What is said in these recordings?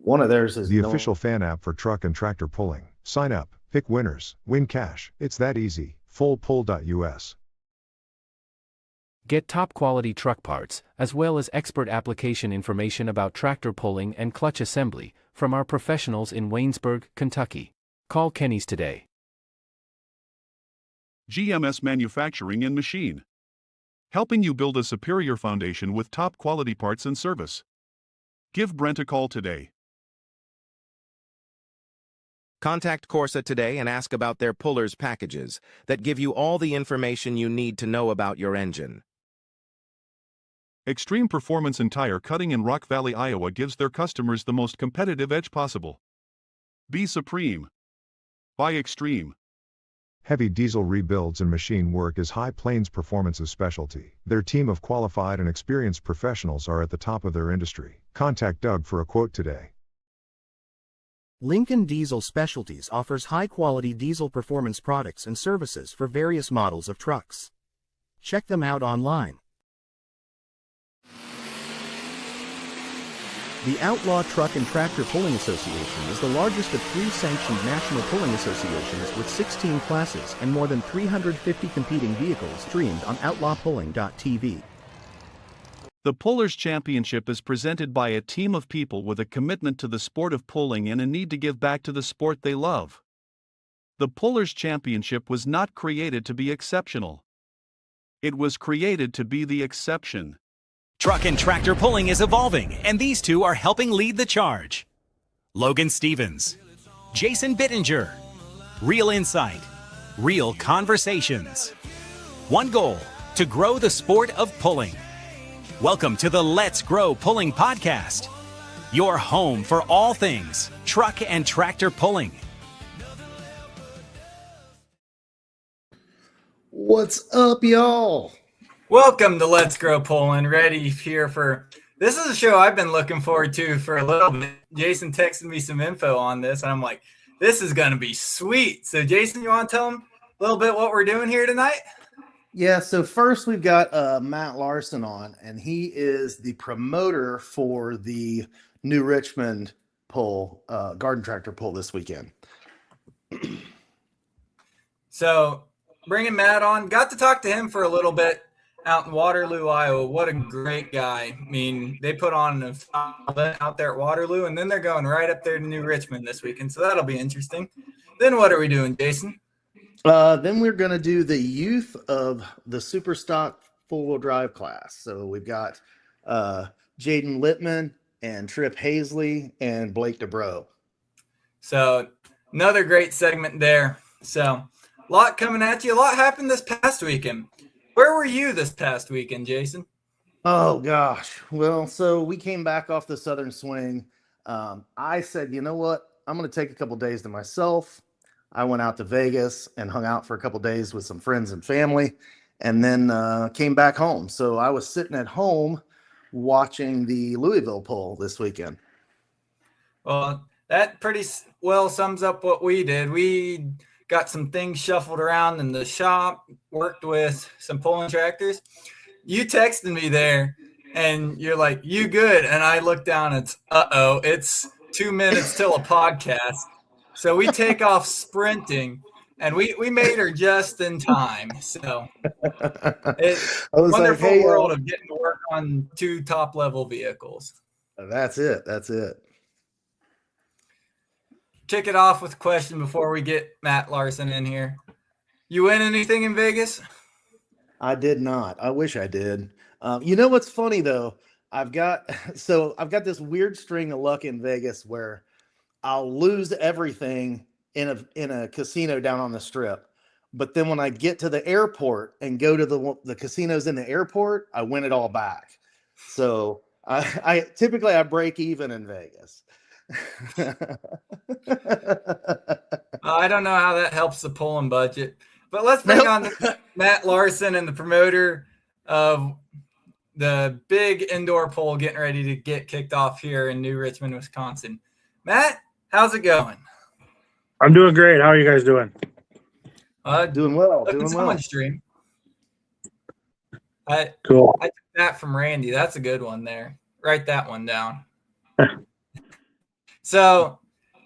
One of theirs is The official fan app for truck and tractor pulling. Sign up, pick winners, win cash. It's that easy. Fullpull.us. Get top-quality truck parts, as well as expert application information about tractor pulling and clutch assembly, from our professionals in Waynesburg, Kentucky. Call Kenny's today. GMS Manufacturing and Machine. Helping you build a superior foundation with top-quality parts and service. Give Brent a call today. Contact Corsa today and ask about their pullers packages that give you all the information you need to know about your engine. Extreme Performance and Tire Cutting in Rock Valley, Iowa gives their customers the most competitive edge possible. Be supreme. Buy Extreme. Heavy diesel rebuilds and machine work is High Plains Performance's specialty. Their team of qualified and experienced professionals are at the top of their industry. Contact Doug for a quote today. Lincoln Diesel Specialties offers high-quality diesel performance products and services for various models of trucks. Check them out online. The Outlaw Truck and Tractor Pulling Association is the largest of 3 sanctioned national pulling associations with 16 classes and more than 350 competing vehicles streamed on outlawpulling.tv. The Pullers Championship is presented by a team of people with a commitment to the sport of pulling and a need to give back to the sport they love. The Pullers Championship was not created to be exceptional. It was created to be the exception. Truck and tractor pulling is evolving, and these two are helping lead the charge. Logan Stevens, Jason Bittinger. Real insight, real conversations. One goal, to grow the sport of pulling. Welcome to the Let's Grow Pulling Podcast, your home for all things truck and tractor pulling. What's up, y'all? Welcome to Let's Grow Pulling. Ready here for this is a show I've been looking forward to for a little bit. Jason texted me some info on this, and I'm like, this is going to be sweet. So, Jason, you want to tell them a little bit what we're doing here tonight? Yeah, so first we've got Matt Larson on, and he is the promoter for the New Richmond pull, garden tractor pull this weekend. So, bringing Matt on, got to talk to him for a little bit out in Waterloo, Iowa. What a great guy. I mean, they put on an event out there at Waterloo, and then they're going right up there to New Richmond this weekend, so that'll be interesting. Then what are we doing, Jason? Then we're going to do the youth of the super stock four-wheel drive class. So we've got Jaden Littman and Trip Hazley and Blake DeBro. So another great segment there. So a lot coming at you. A lot happened this past weekend. Where were you this past weekend, Jason? Oh, gosh. Well, so we came back off the Southern Swing. I said, you know what? I'm going to take a couple days to myself. I went out to Vegas and hung out for a couple days with some friends and family, and then came back home. So I was sitting at home watching the Louisville pull this weekend. Well, that pretty well sums up what we did. We got some things shuffled around in the shop, worked with some pulling tractors. You texted me there, and you're like, you good? And I looked down, and it's 2 minutes till a podcast. So we take off sprinting, and we made her just in time. So it's a wonderful world of getting to work on 2 top-level vehicles. That's it. That's it. Kick it off with a question before we get Matt Larson in here. You win anything in Vegas? I did not. I wish I did. You know what's funny though? I've got this weird string of luck in Vegas where I'll lose everything in a casino down on the Strip, but then when I get to the airport and go to the casinos in the airport, I win it all back. So I typically break even in Vegas. I don't know how that helps the pulling budget, but let's bring on Matt Larson and the promoter of the big indoor pull getting ready to get kicked off here in New Richmond, Wisconsin. Matt, how's it going? I'm doing great. How are you guys doing? Doing well. Doing well. Stream. Cool. I took that from Randy. That's a good one there. Write that one down. So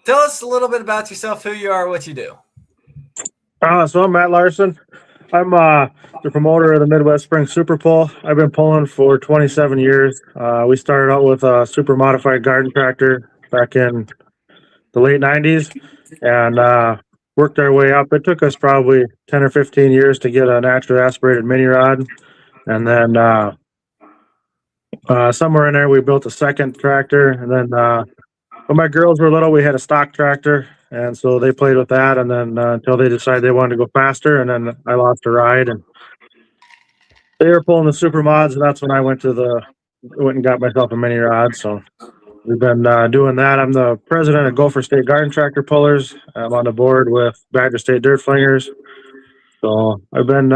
tell us a little bit about yourself, who you are, what you do. So I'm Matt Larson. I'm the promoter of the Midwest Spring Super Pull. I've been pulling for 27 years. We started out with a super modified garden tractor back in the late 90s and worked our way up. It took us probably 10 or 15 years to get a naturally aspirated mini rod. And then somewhere in there, we built a second tractor. And then when my girls were little, we had a stock tractor. And so they played with that. And then until they decided they wanted to go faster. And then I lost a ride. And they were pulling the super mods. And that's when I went and got myself a mini rod. So we've been doing that. I'm the president of Gopher State Garden Tractor Pullers. I'm on the board with Badger State Dirt Flingers. So I've been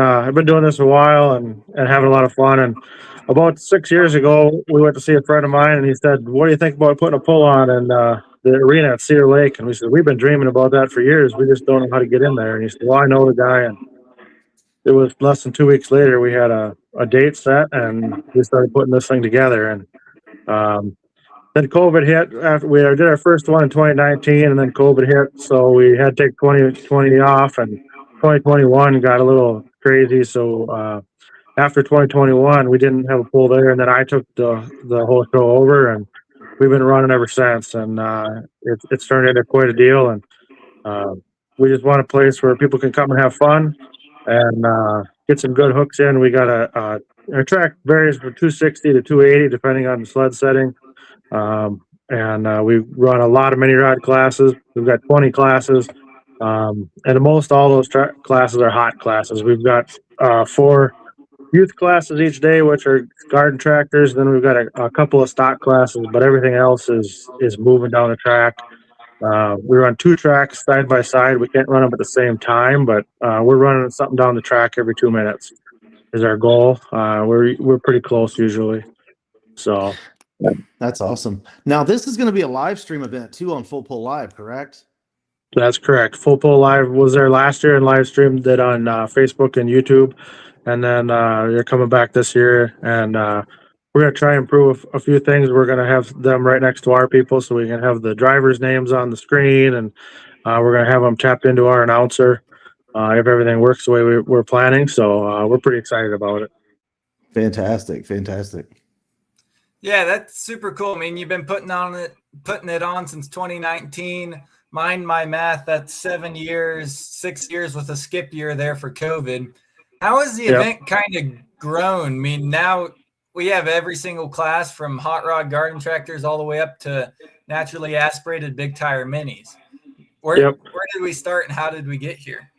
doing this a while and having a lot of fun. And about 6 years ago, we went to see a friend of mine, and he said, "What do you think about putting a pull on in the arena at Cedar Lake?" And we said, "We've been dreaming about that for years. We just don't know how to get in there." And he said, "Well, I know the guy." And it was less than 2 weeks later, we had a date set, and we started putting this thing together. And then COVID hit. After we did our first one in 2019, and then COVID hit, so we had to take 2020 off, and 2021 got a little crazy. So after 2021, we didn't have a pool there, and then I took the whole show over, and we've been running ever since. And it's turned into quite a deal. And we just want a place where people can come and have fun and get some good hooks in. We got our track varies from 260 to 280 depending on the sled setting. And we run a lot of mini rod classes. We've got 20 classes. And most all those classes are hot classes. We've got 4 youth classes each day, which are garden tractors. Then we've got a couple of stock classes, but everything else is moving down the track. We run 2 tracks side by side. We can't run them at the same time, but we're running something down the track every 2 minutes is our goal. We're pretty close usually. So That's awesome. Now this is going to be a live stream event too on Full Pull Live, correct? that's correct. Full Pull Live was there last year and live streamed it on Facebook and YouTube. And then they're coming back this year, and we're going to try and improve a few things. We're going to have them right next to our people so we can have the drivers' names on the screen, and we're going to have them tapped into our announcer if everything works the way we're planning. So we're pretty excited about it. Fantastic. Yeah, that's super cool. I mean, you've been putting it on since 2019. Mind my math, that's 7 years, 6 years with a skip year there for COVID. How has the event kind of grown? I mean, now we have every single class from hot rod garden tractors all the way up to naturally aspirated big tire minis. Where did we start and how did we get here?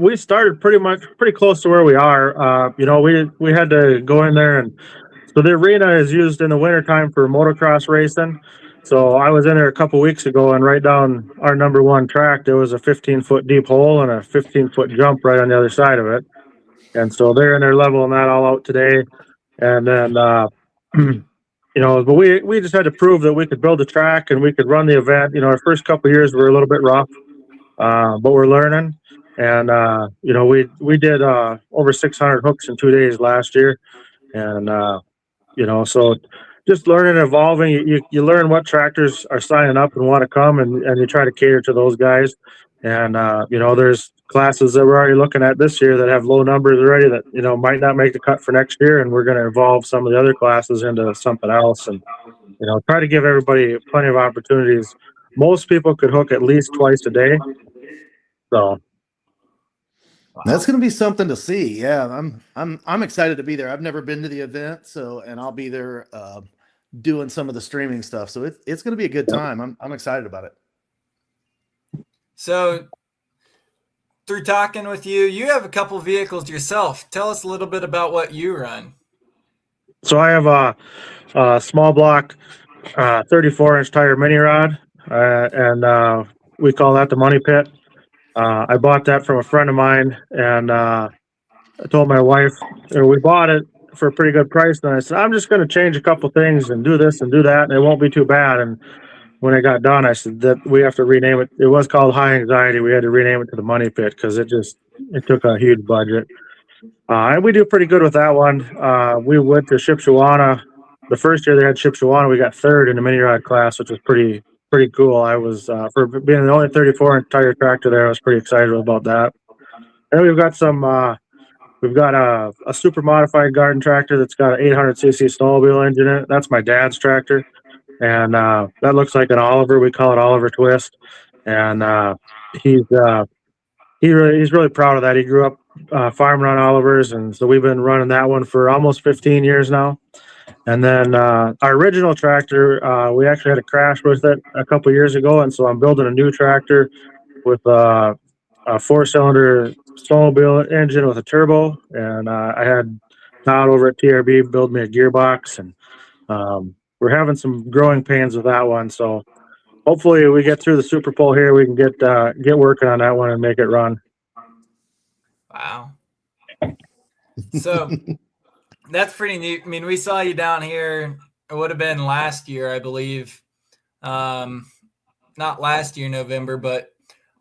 We started pretty close to where we are. We had to go in there, and so the arena is used in the wintertime for motocross racing. So I was in there a couple weeks ago, and right down our number 1 track, there was a 15-foot deep hole and a 15-foot jump right on the other side of it. And so they're in there leveling that all out today. And then, but we just had to prove that we could build a track and we could run the event. Our first couple of years were a little bit rough, but we're learning. And, we did over 600 hooks in 2 days last year. And, so just learning and evolving. You learn what tractors are signing up and want to come, and you try to cater to those guys. And there's classes that we're already looking at this year that have low numbers already that might not make the cut for next year, and we're going to evolve some of the other classes into something else, and try to give everybody plenty of opportunities. Most people could hook at least twice a day, so that's going to be something to see. Yeah, I'm excited to be there. I've never been to the event, and I'll be there doing some of the streaming stuff. So it's going to be a good time. I'm excited about it. So through talking with you, you have a couple vehicles yourself. Tell us a little bit about what you run. So I have a small block 34-inch tire mini rod, and we call that the Money Pit. I bought that from a friend of mine, and I told my wife, we bought it for a pretty good price, and I said, I'm just going to change a couple things and do this and do that, and it won't be too bad. And when it got done, I said that we have to rename it. It was called High Anxiety. We had to rename it to the Money Pit because it took a huge budget. And we do pretty good with that one. We went to Shipshewana. The first year they had Shipshewana, we got 3rd in the mini rod class, which was pretty pretty cool. I was for being the only 34 tire tractor there. I was pretty excited about that. And then we've got a super modified garden tractor that's got an 800cc snowmobile engine in it. That's my dad's tractor, and that looks like an Oliver. We call it Oliver Twist, and he's he's really proud of that. He grew up farming on Olivers, and so we've been running that one for almost 15 years now. And then our original tractor, we actually had a crash with it a couple years ago, and so I'm building a new tractor with a four-cylinder snowmobile engine with a turbo, and I had Todd over at TRB build me a gearbox, and we're having some growing pains with that one. So hopefully we get through the Super Bowl here, we can get working on that one and make it run. Wow. So that's pretty neat. I mean, we saw you down here. It would have been last year, I believe. Not last year, November, but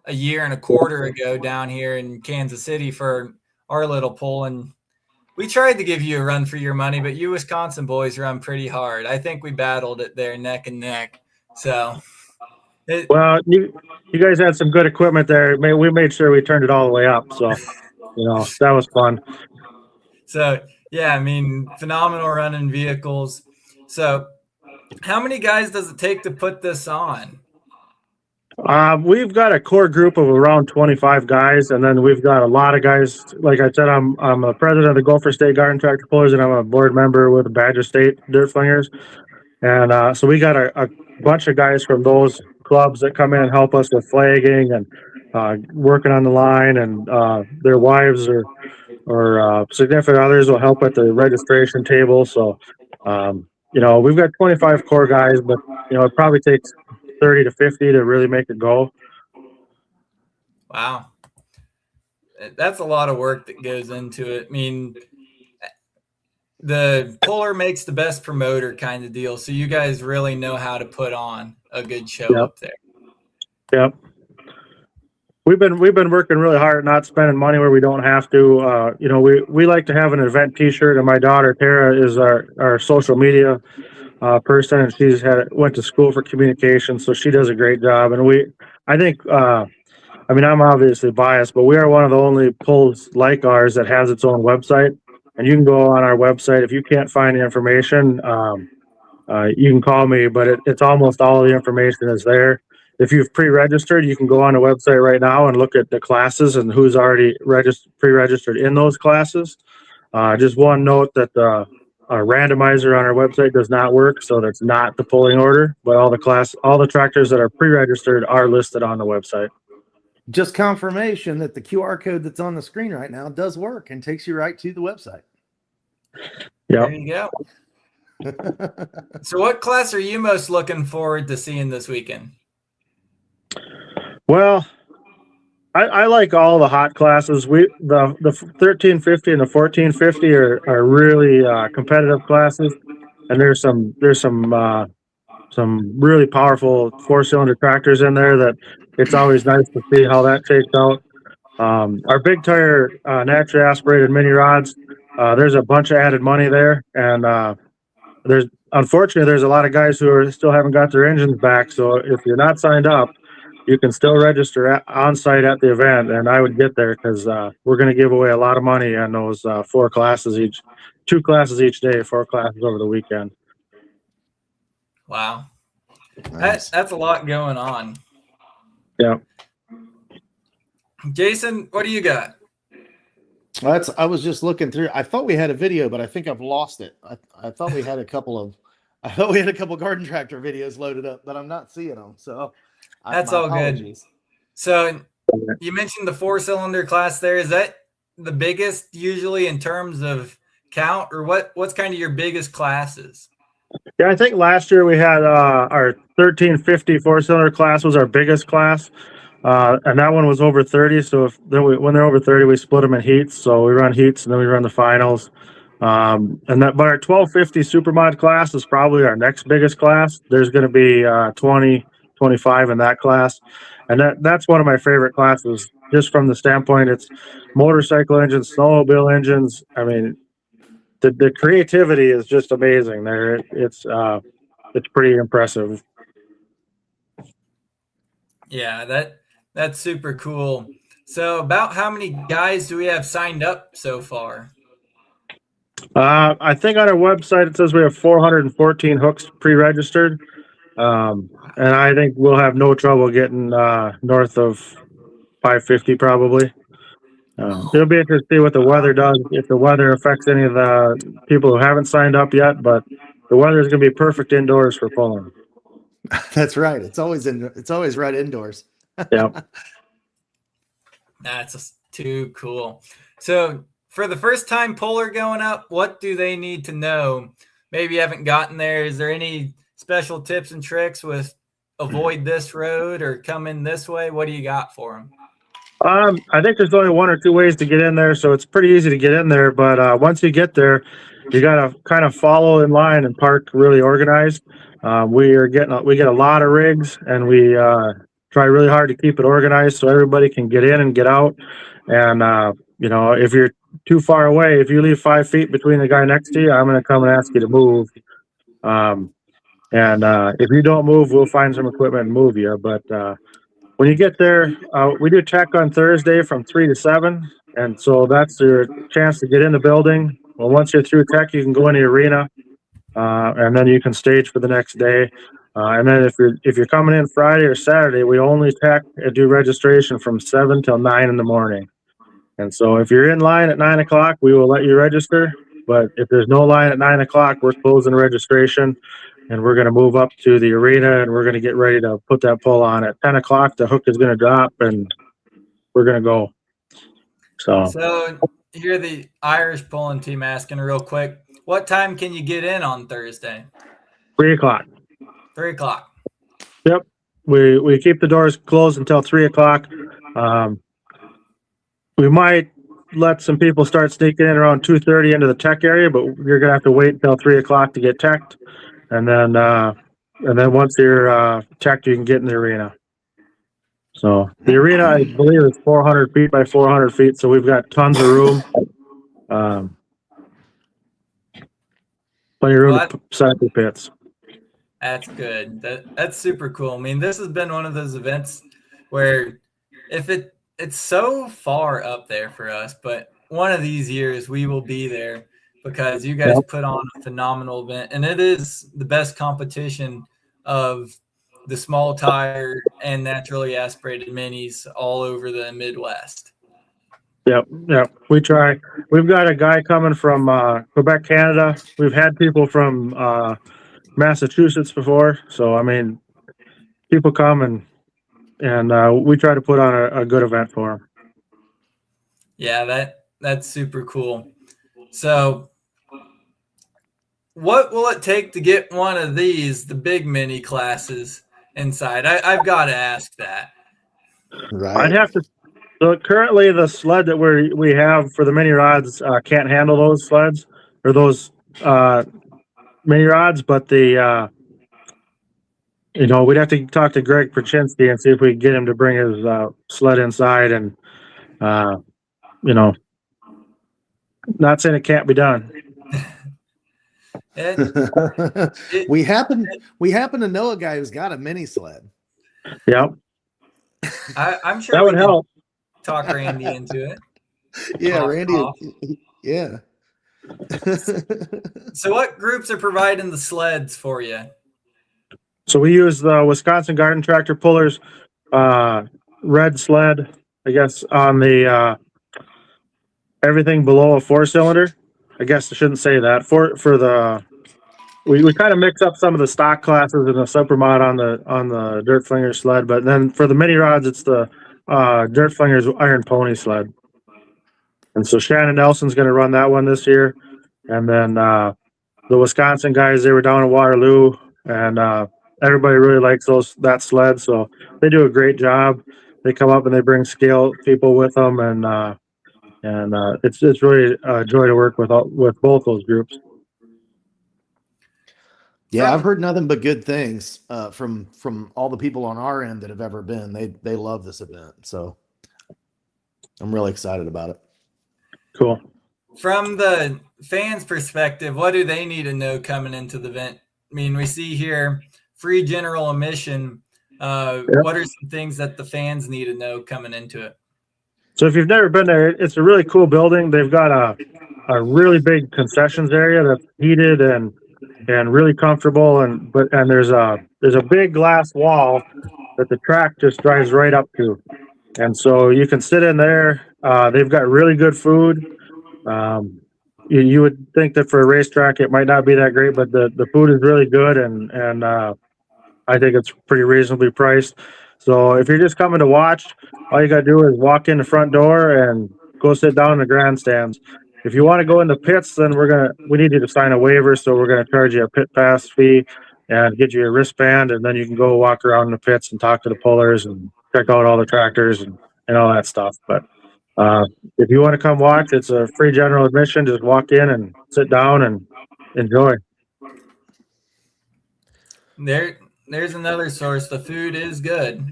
a year and a quarter ago down here in Kansas City for our little pull. And we tried to give you a run for your money, but you Wisconsin boys run pretty hard. I think we battled it there neck and neck. So, well, you guys had some good equipment there. We made sure we turned it all the way up. So, that was fun. So, yeah, I mean, phenomenal running vehicles. So, how many guys does it take to put this on? We've got a core group of around 25 guys, and then we've got a lot of guys. Like I said, I'm a president of the Gopher State Garden Tractor Pullers, and I'm a board member with the Badger State Dirt Flingers. And so we got a bunch of guys from those clubs that come in and help us with flagging and working on the line, and their wives or significant others will help at the registration table. So, we've got 25 core guys, but it probably takes 30 to 50 to really make it go. Wow. That's a lot of work that goes into it. I mean, the puller makes the best promoter kind of deal. So you guys really know how to put on a good show up there. Yep. We've been working really hard, not spending money where we don't have to. We like to have an event T-shirt, and my daughter Tara is our social media person, and she's went to school for communication, so she does a great job. And I think, I'm obviously biased, but we are one of the only pulls like ours that has its own website. And you can go on our website if you can't find the information. You can call me, but it's almost all the information is there. If you've pre-registered, you can go on the website right now and look at the classes and who's already pre-registered in those classes. Just one note that our randomizer on our website does not work, so that's not the pulling order. But all the tractors that are pre-registered are listed on the website. Just confirmation that the QR code that's on the screen right now does work and takes you right to the website. Yeah. There you go. So what class are you most looking forward to seeing this weekend? Well, I like all the hot classes. The 1350 and the 1450 are really competitive classes, and there's some really powerful four-cylinder tractors in there that it's always nice to see how that takes out. Our big tire naturally aspirated mini rods, there's a bunch of added money there, and unfortunately there's a lot of guys who still haven't got their engines back. So if you're not signed up, you can still register on site at the event, and I would get there because we're going to give away a lot of money on those 4 classes each, 2 classes each day, 4 classes over the weekend. Wow. Nice. That's a lot going on. Yeah. Jason, what do you got? I was just looking through. I thought we had a video, but I think I've lost it. I thought we had a couple garden tractor videos loaded up, but I'm not seeing them. So that's all apologies. Good. So you mentioned the 4-cylinder class there. Is that the biggest usually in terms of count, or what's kind of your biggest classes? Yeah, I think last year we had our 1350 4-cylinder class was our biggest class. And that one was over 30. So when they're over 30, we split them in heats. So we run heats and then we run the finals. But our 1250 Supermod class is probably our next biggest class. There's going to be 20, 25 in that class. And that's one of my favorite classes, just from the standpoint, it's motorcycle engines, snowmobile engines. I mean, the creativity is just amazing there. It's pretty impressive. Yeah, that's super cool. So about how many guys do we have signed up so far? I think on our website it says we have 414 hooks pre-registered, and I think we'll have no trouble getting north of 550 probably. It'll be interesting to see what the weather does, if the weather affects any of the people who haven't signed up yet. But the weather is going to be perfect indoors for pulling. That's right. It's always right indoors. Yeah. That's just too cool. So for the first time puller going up, what do they need to know? Maybe you haven't gotten there. Is there any special tips and tricks with avoid this road or come in this way? What do you got for them? I think there's only one or two ways to get in there, so it's pretty easy to get in there. But once you get there, you got to kind of follow in line and park really organized. We get a lot of rigs, and we try really hard to keep it organized so everybody can get in and get out. And if you're too far away, if you leave 5 feet between the guy next to you, I'm going to come and ask you to move. And if you don't move, we'll find some equipment and move you. But when you get there, we do tech on Thursday from 3 to 7. And so that's your chance to get in the building. Well, once you're through tech, you can go in the arena, and then you can stage for the next day. And then if you're coming in Friday or Saturday, we only tech and do registration from 7 till 9 in the morning. And so if you're in line at 9 o'clock, we will let you register. But if there's no line at 9 o'clock, we're closing registration. And we're going to move up to the arena, and we're going to get ready to put that pull on at 10 o'clock. The hook is going to drop, and we're going to go. So here the Irish pulling team asking real quick, what time can you get in on Thursday? 3 o'clock. 3 o'clock. Yep. We keep the doors closed until 3 o'clock. We might let some people start sneaking in around 2:30 into the tech area, but you're going to have to wait until 3 o'clock to get teched. And then once you're checked, you can get in the arena. So the arena, I believe, is 400 feet by 400 feet. So we've got tons of room. Plenty of room to set up the pits. That's good. That's super cool. I mean, this has been one of those events where if it's so far up there for us, but one of these years we will be there because you guys put on a phenomenal event, and it is the best competition of the small tire and naturally aspirated minis all over the Midwest. Yep. We try. We've got a guy coming from Quebec, Canada. We've had people from Massachusetts before. So, I mean, people come and we try to put on a good event for them. Yeah, that's super cool. So what will it take to get one of these, the big mini classes, inside? I've got to ask that. Right. I'd have to. So currently, the sled that we have for the mini rods can't handle those sleds or those mini rods. But we'd have to talk to Greg Perchinsky and see if we can get him to bring his sled inside. And not saying it can't be done. We happen to know a guy who's got a mini sled. Yep. I'm sure that would help. Talk Randy into it. Yeah, Randy. Yeah. So what groups are providing the sleds for you? So we use the Wisconsin Garden Tractor Pullers red sled, I guess, on the everything below a 4-cylinder. I guess I shouldn't say that. We kind of mix up some of the stock classes and the Supermod on the Dirt Flinger sled, but then for the mini rods, it's the Dirt Flinger's Iron Pony sled. And so Shannon Nelson's going to run that one this year. And then the Wisconsin guys, they were down in Waterloo, and everybody really likes that sled. So they do a great job. They come up and they bring scale people with them, and it's really a joy to work with both those groups. Yeah, I've heard nothing but good things from all the people on our end that have ever been. They love this event, so I'm really excited about it. Cool. From the fans' perspective, what do they need to know coming into the event? I mean, we see here free general admission. What are some things that the fans need to know coming into it? So if you've never been there, it's a really cool building. They've got a really big concessions area that's heated and really comfortable, and there's a big glass wall that the track just drives right up to, and so you can sit in there. They've got really good food. You would think that for a racetrack it might not be that great, but the food is really good, and I think it's pretty reasonably priced. So if you're just coming to watch, all you got to do is walk in the front door and go sit down in the grandstands. If you want to go in the pits, then we need you to sign a waiver, so we're gonna charge you a pit pass fee and get you a wristband, and then you can go walk around in the pits and talk to the pullers and check out all the tractors and all that stuff. But if you want to come watch, it's a free general admission. Just walk in and sit down and enjoy. There's another source. The food is good.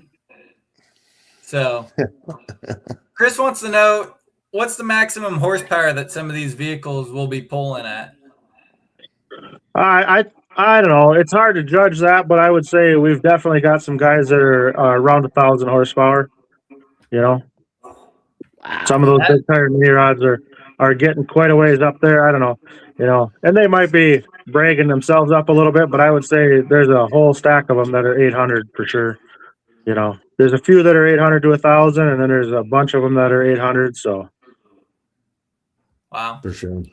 So Chris wants to know, what's the maximum horsepower that some of these vehicles will be pulling at? I don't know. It's hard to judge that, but I would say we've definitely got some guys that are around 1,000 horsepower. You know, some of those big tire mini rods are getting quite a ways up there. I don't know. You know, and they might be bragging themselves up a little bit, but I would say there's a whole stack of them that are 800 for sure. You know, there's a few that are 800 to 1,000, and then there's a bunch of them that are 800. So, wow, For sure.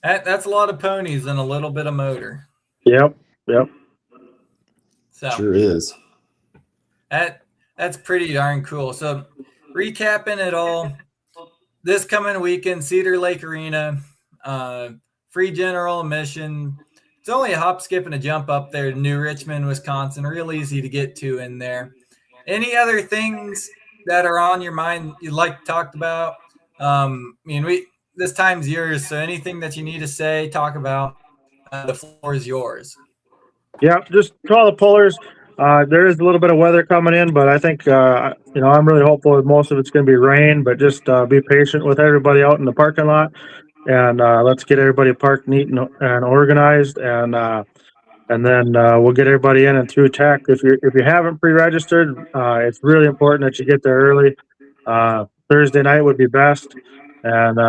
that's a lot of ponies and a little bit of motor. yep. So Sure is. that's pretty darn cool. So recapping it all, this coming weekend, Cedar Lake Arena, free general admission. It's only a hop, skip, and a jump up there to New Richmond, Wisconsin. Real easy to get to in there. Any other things that are on your mind you'd like to talk about? This time's yours, so anything that you need to say, talk about, the floor is yours. Yeah, just to all the pullers. There is a little bit of weather coming in, but I think I'm really hopeful that most of it's going to be rain. But just be patient with everybody out in the parking lot, and let's get everybody parked neat and organized, and then we'll get everybody in and through tech. If you haven't pre-registered, it's really important that you get there early. Thursday night would be best, and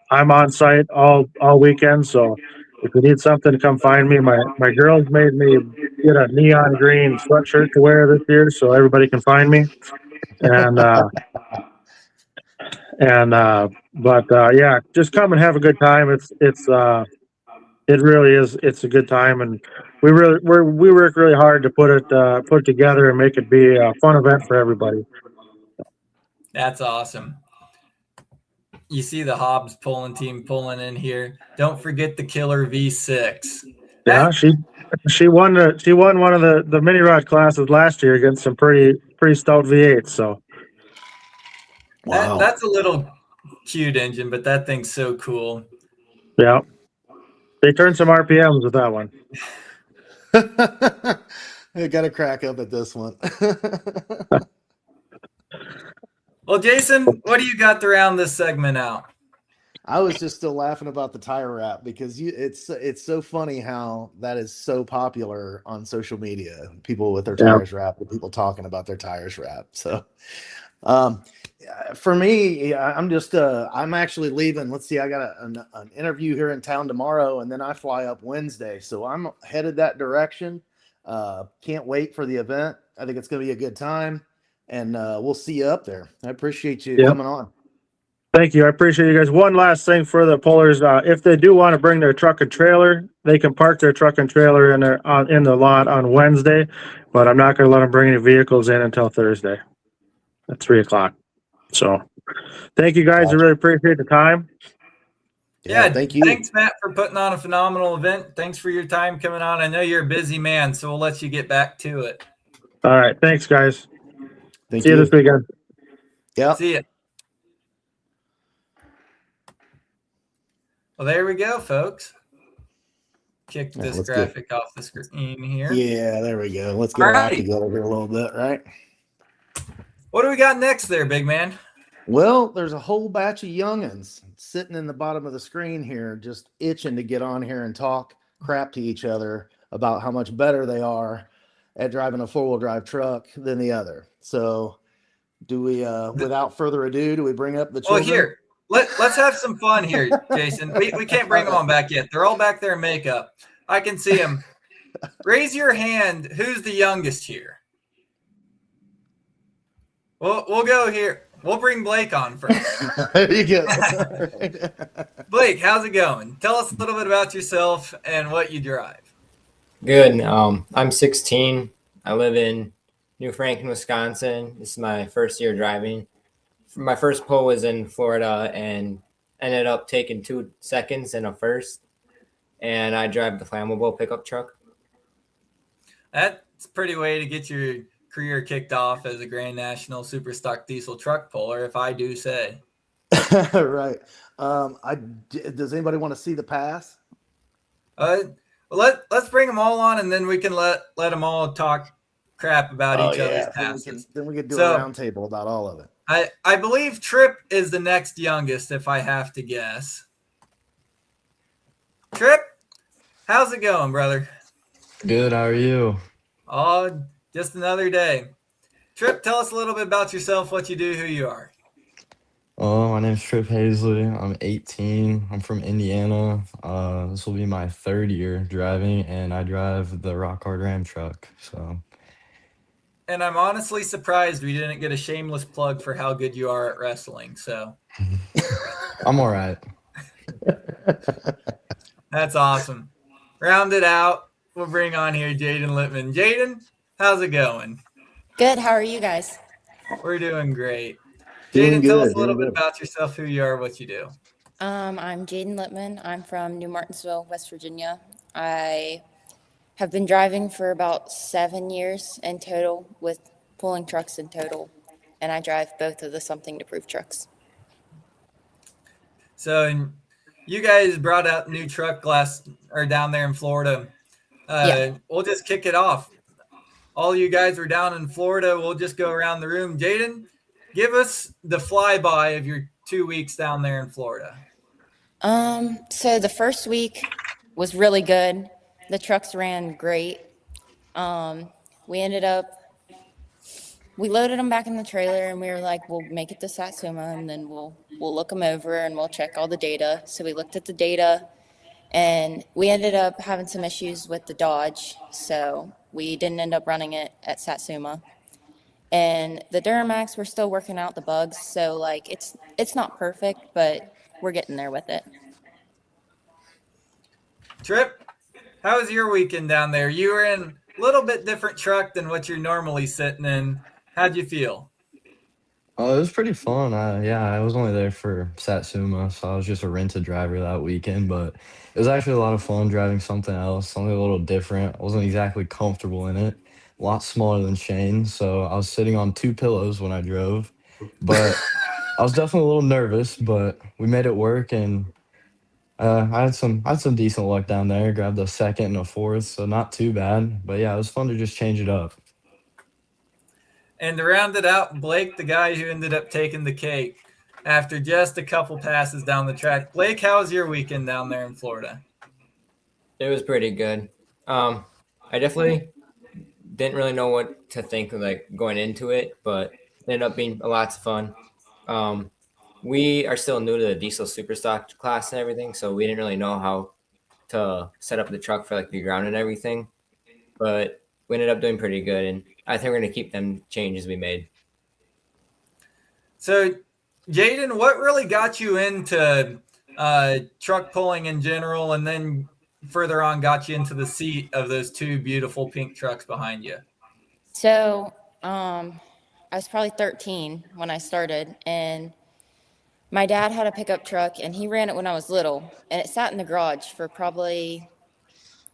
I'm on site all weekend, so if you need something, come find me. My girls made me get a neon green sweatshirt to wear this year, so everybody can find me. And yeah, just come and have a good time. It really is. It's a good time, and we work really hard to put it together and make it be a fun event for everybody. That's awesome. You see the Hobbs pulling team pulling in here. Don't forget the Killer V6. Yeah, she won one of the mini rod classes last year against some pretty stout V8s. So Wow. That's a little cute engine, but that thing's so cool. yeah, they turned some RPMs with that one. I got to crack up at this one. Well, Jason, what do you got to round this segment out? I was just still laughing about the tire wrap because it's so funny how that is so popular on social media. People with their tires wrapped, and people talking about their tires wrapped. So, for me, I'm actually leaving. Let's see, I got an interview here in town tomorrow, and then I fly up Wednesday. So I'm headed that direction. Can't wait for the event. I think it's going to be a good time, and we'll see you up there. I appreciate you coming on. Thank you. I appreciate you guys. One last thing for the pullers. If they do want to bring their truck and trailer, they can park their truck and trailer in the lot on Wednesday, but I'm not going to let them bring any vehicles in until Thursday at 3:00. So thank you guys. I really appreciate the time. Yeah, thank you. Thanks, Matt, for putting on a phenomenal event. Thanks for your time coming on. I know you're a busy man, so we'll let you get back to it. All right. Thanks, guys. Thank See you this weekend. Yeah. See ya. Well, there we go, folks. Kick this graphic off the screen here. Yeah, there we go. Let's get our act together here a little bit, right? What do we got next there, big man? Well, there's a whole batch of youngins sitting in the bottom of the screen here, just itching to get on here and talk crap to each other about how much better they are at driving a four-wheel drive truck than the other. So, do we, without further ado, do we bring up the Well, children? here, let's have some fun here, Jason. We can't bring All them right. on back yet. They're all back there in makeup. I can see them. Raise your hand. Who's the youngest here? We'll go here. We'll bring Blake on first. There you go. All right. Blake, how's it going? Tell us a little bit about yourself and what you drive. Good. I'm 16. I live in New Franklin, Wisconsin. This is my first year driving. My first pull was in Florida and ended up taking 2 seconds and a first. And I drive the flammable pickup truck. That's a pretty way to get your career kicked off as a Grand National Super Stock Diesel truck puller, if I do say. Right. Does anybody want to see the pass? Let's bring them all on, and then we can let them all talk crap about each other's passes. Then we could do a round table about all of it. I believe Tripp is the next youngest, if I have to guess. Tripp, how's it going, brother? Good. How are you? Oh, just another day. Tripp, tell us a little bit about yourself, what you do, who you are. Oh, my name's Tripp Hazley. I'm 18. I'm from Indiana. This will be my 3rd year driving, and I drive the Rock Hard Ram truck. So, And I'm honestly surprised we didn't get a shameless plug for how good you are at wrestling. So I'm all right. That's awesome. Round it out. We'll bring on here Jaden Littman. Jaden, how's it going? Good. How are you guys? We're doing great. Doing Jaden, tell us good, a little doing bit good. about yourself, who you are, what you do. I'm Jaden Littman. I'm from New Martinsville, West Virginia. I have been driving for about 7 years in total, with pulling trucks in total, and I drive both of the Something to Prove trucks. So you guys brought out new truck down there in Florida. Yeah. We'll just kick it off. All you guys were down in Florida. We'll just go around the room. Jaden, give us the flyby of your 2 weeks down there in Florida. So the first week was really good. The trucks ran great. We loaded them back in the trailer, and we were like, we'll make it to Satsuma, and then we'll look them over and we'll check all the data. So we looked at the data, and we ended up having some issues with the Dodge, so we didn't end up running it at Satsuma. And the Duramax, we're still working out the bugs, so like it's not perfect, but we're getting there with it. Tripp, how was your weekend down there? You were in a little bit different truck than what you're normally sitting in. How'd you feel? Oh, it was pretty fun. I was only there for Satsuma, so I was just a rented driver that weekend, but it was actually a lot of fun driving something else, something a little different. I wasn't exactly comfortable in it. A lot smaller than Shane, so I was sitting on 2 pillows when I drove, but I was definitely a little nervous, but we made it work, and I had some decent luck down there. Grabbed a second and a fourth, so not too bad. But yeah, it was fun to just change it up. And to round it out, Blake, the guy who ended up taking the cake after just a couple passes down the track. Blake, how was your weekend down there in Florida? It was pretty good. I definitely didn't really know what to think of, like, going into it, but it ended up being lots of fun. We are still new to the diesel superstock class and everything, so we didn't really know how to set up the truck for like the ground and everything. But we ended up doing pretty good, and I think we're going to keep them changes we made. So, Jaden, what really got you into truck pulling in general, and then further on got you into the seat of those 2 beautiful pink trucks behind you? So I was probably 13 when I started, and my dad had a pickup truck, and he ran it when I was little, and it sat in the garage for probably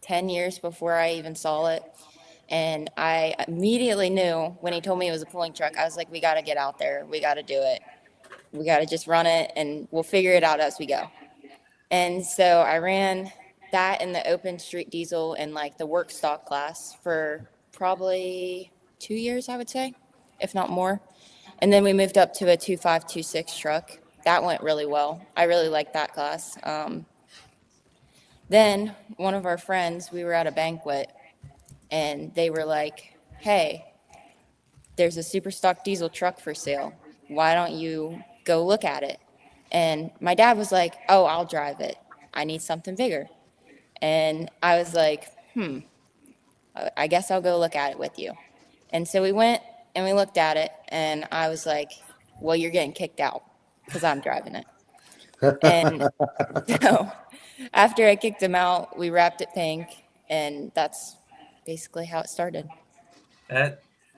10 years before I even saw it. And I immediately knew when he told me it was a pulling truck, I was like, we got to get out there. We got to do it. We got to just run it, and we'll figure it out as we go. And so I ran that in the open street diesel and like the work stock class for probably 2 years, I would say, if not more. And then we moved up to a 2526 truck. That went really well. I really liked that class. Then one of our friends, we were at a banquet, and they were like, hey, there's a super stock diesel truck for sale. Why don't you go look at it? And my dad was like, oh, I'll drive it. I need something bigger. And I was like, I guess I'll go look at it with you. And so we went and we looked at it, and I was like, well, you're getting kicked out because I'm driving it. And so after I kicked him out, we wrapped it pink, and that's basically how it started.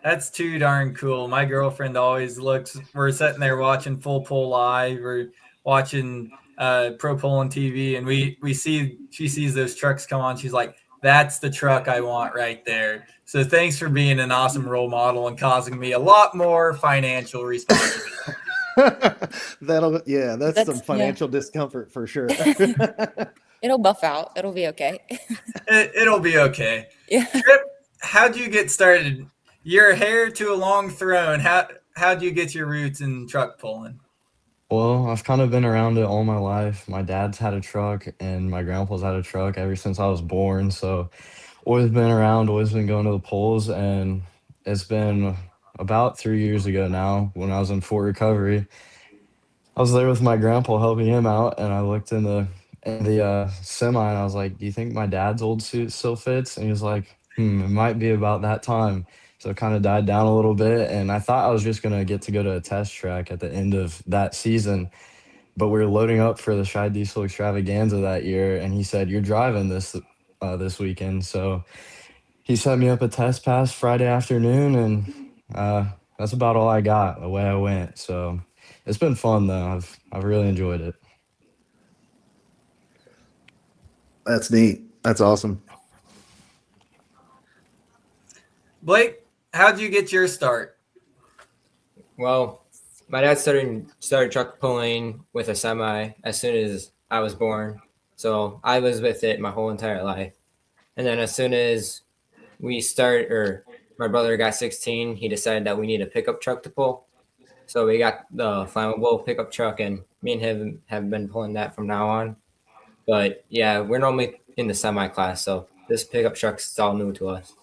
That's too darn cool. My girlfriend always looks. We're sitting there watching Full Pull Live or watching Pro Pulling TV, and she sees those trucks come on. She's like, "That's the truck I want right there." So thanks for being an awesome role model and causing me a lot more financial responsibility. That's some financial discomfort for sure. It'll buff out. It'll be okay. It'll be okay. Yeah. Trip, how'd you get started? Your hair to a long throne. How'd you get your roots in truck pulling? Well, I've kind of been around it all my life. My dad's had a truck and my grandpa's had a truck ever since I was born. So always been around, always been going to the polls. And it's been about 3 years ago now when I was in Fort Recovery. I was there with my grandpa helping him out, and I looked in the semi, and I was like, "Do you think my dad's old suit still fits?" And he was like, "It might be about that time." So it kind of died down a little bit, and I thought I was just gonna get to go to a test track at the end of that season, but we were loading up for the Shy Diesel Extravaganza that year, and he said, "You're driving this weekend." So he set me up a test pass Friday afternoon, and that's about all I got. Away I went. So it's been fun though. I've really enjoyed it. That's neat. That's awesome. Blake, how'd you get your start? Well, my dad started truck pulling with a semi as soon as I was born. So I was with it my whole entire life. And then as soon as my brother got 16, he decided that we need a pickup truck to pull. So we got the flammable pickup truck, and me and him have been pulling that from now on. But yeah, we're normally in the semi class, so this pickup truck's all new to us.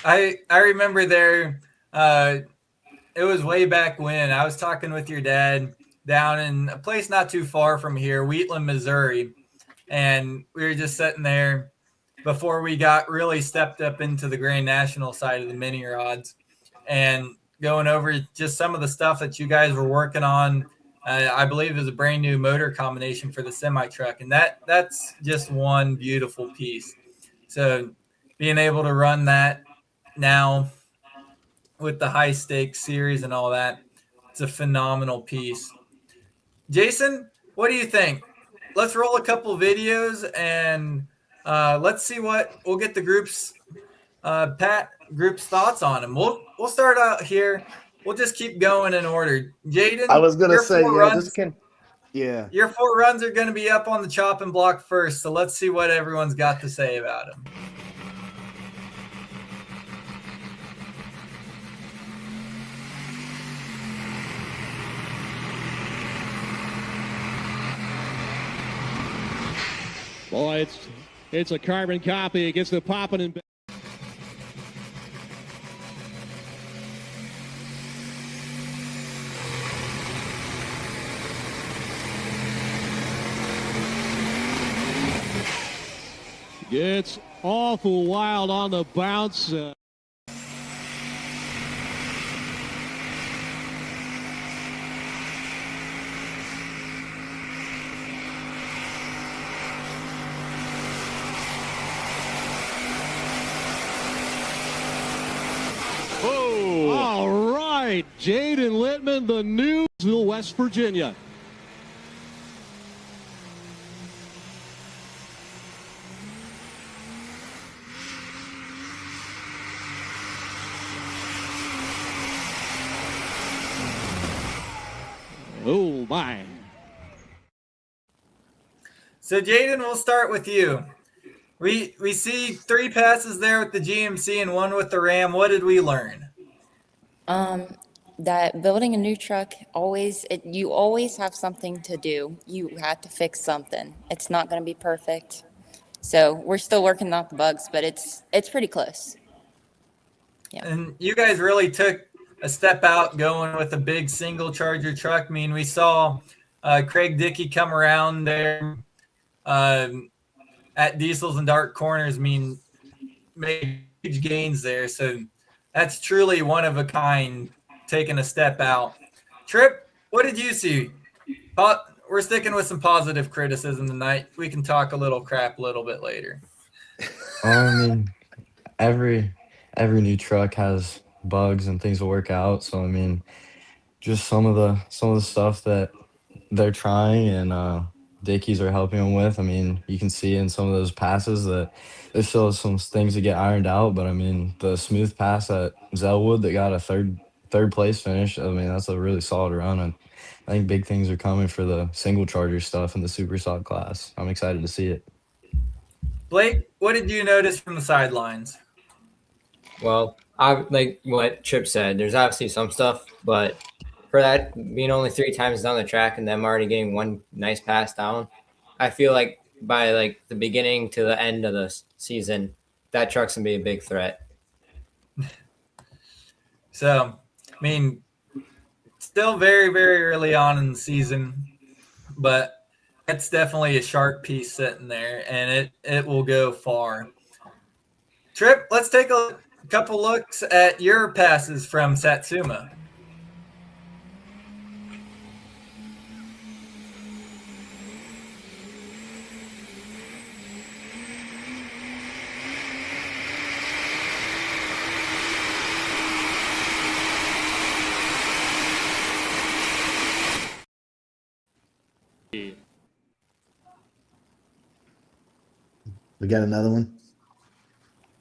I remember there. It was way back when I was talking with your dad down in a place not too far from here, Wheatland, Missouri, and we were just sitting there before we got really stepped up into the Grand National side of the mini rods, and going over just some of the stuff that you guys were working on. I believe it was a brand new motor combination for the semi truck, and that's just one beautiful piece. So being able to run that now with the high stakes series and all that, it's a phenomenal piece. Jason, what do you think? Let's roll a couple videos and let's see what we'll get the group's group's thoughts on them. We'll start out here. We'll just keep going in order. Jaden, I was gonna say, yeah. Your 4 runs are going to be up on the chopping block first, so let's see what everyone's got to say about them. Boy, it's a carbon copy. It gets the popping and. Gets awful wild on the bounce. All right, Jaden Littman, the Newsville, West Virginia. Oh, my. So, Jaden, we'll start with you. We see 3 passes there with the GMC and 1 with the Ram. What did we learn? That building a new truck you always have something to do. You have to fix something. It's not going to be perfect. So we're still working out the bugs, but it's pretty close. Yeah. And you guys really took a step out going with a big single charger truck. I mean, we saw Craig Dickey come around there at Diesels and Dark Corners. I mean, made huge gains there. So that's truly one of a kind, taking a step out. Trip, what did you see? We're sticking with some positive criticism tonight. We can talk a little crap a little bit later. I mean, every new truck has bugs and things to work out. So I mean, just some of the stuff that they're trying and Dickies are helping them with. I mean, you can see in some of those passes that there's still some things to get ironed out. But I mean, the smooth pass at Zellwood that got a third place finish. I mean, that's a really solid run, and I think big things are coming for the single charger stuff in the super stock class. I'm excited to see it. Blake, what did you notice from the sidelines? Well, I like what Chip said. There's obviously some stuff, but for that being only 3 times down the track and them already getting one nice pass down, I feel like by like the beginning to the end of the season, that truck's gonna be a big threat. So, I mean, still very, very early on in the season, but it's definitely a sharp piece sitting there, and it will go far. Trip, let's take a couple looks at your passes from Satsuma. We got another one.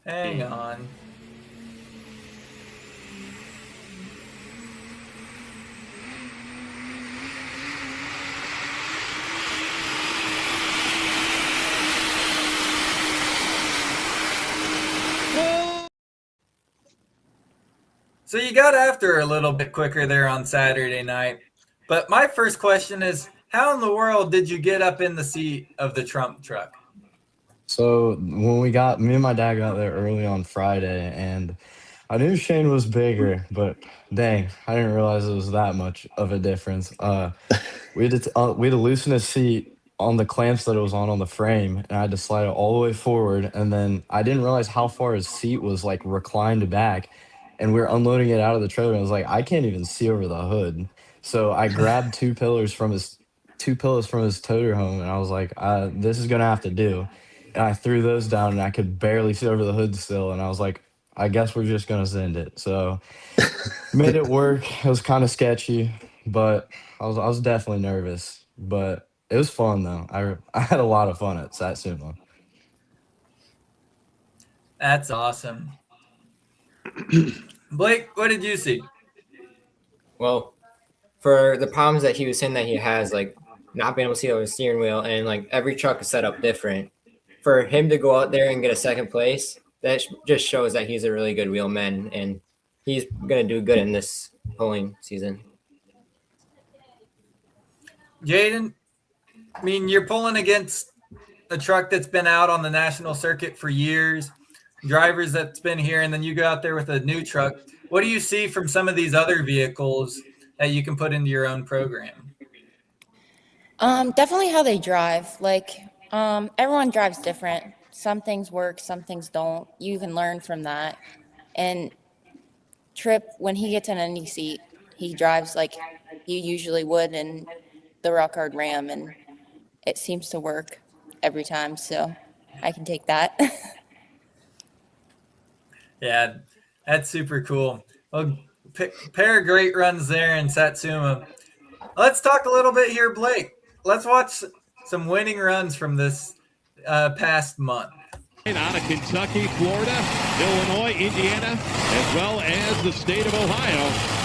Hang on. So you got after a little bit quicker there on Saturday night. But my first question is, how in the world did you get up in the seat of the Trump truck? So when me and my dad got there early on Friday, and I knew Shane was bigger, but dang, I didn't realize it was that much of a difference. We had to loosen his seat on the clamps that it was on the frame, and I had to slide it all the way forward. And then I didn't realize how far his seat was like reclined back, and we were unloading it out of the trailer. And I was like, I can't even see over the hood. So I grabbed two pillows from his toter home, and I was like, this is gonna have to do. And I threw those down, and I could barely see over the hood still. And I was like, I guess we're just gonna send it. So made it work. It was kind of sketchy, but I was definitely nervous. But it was fun though. I had a lot of fun at Satsuma. That's awesome. Blake, what did you see? Well, for the problems that he was saying that he has, like not being able to see over the steering wheel, and like every truck is set up different. For him to go out there and get a second place, that just shows that he's a really good wheelman, and he's gonna do good in this pulling season. Jaden, I mean, you're pulling against a truck that's been out on the national circuit for years, drivers that's been here, and then you go out there with a new truck. What do you see from some of these other vehicles that you can put into your own program? Definitely how they drive. Like, everyone drives different. Some things work, some things don't. You can learn from that. And Trip, when he gets in any seat, he drives like he usually would in the Rock Hard Ram, and it seems to work every time. So I can take that. Yeah, that's super cool. Well, pair of great runs there in Satsuma. Let's talk a little bit here, Blake. Let's watch some winning runs from this past month. Out of Kentucky, Florida, Illinois, Indiana, as well as the state of Ohio.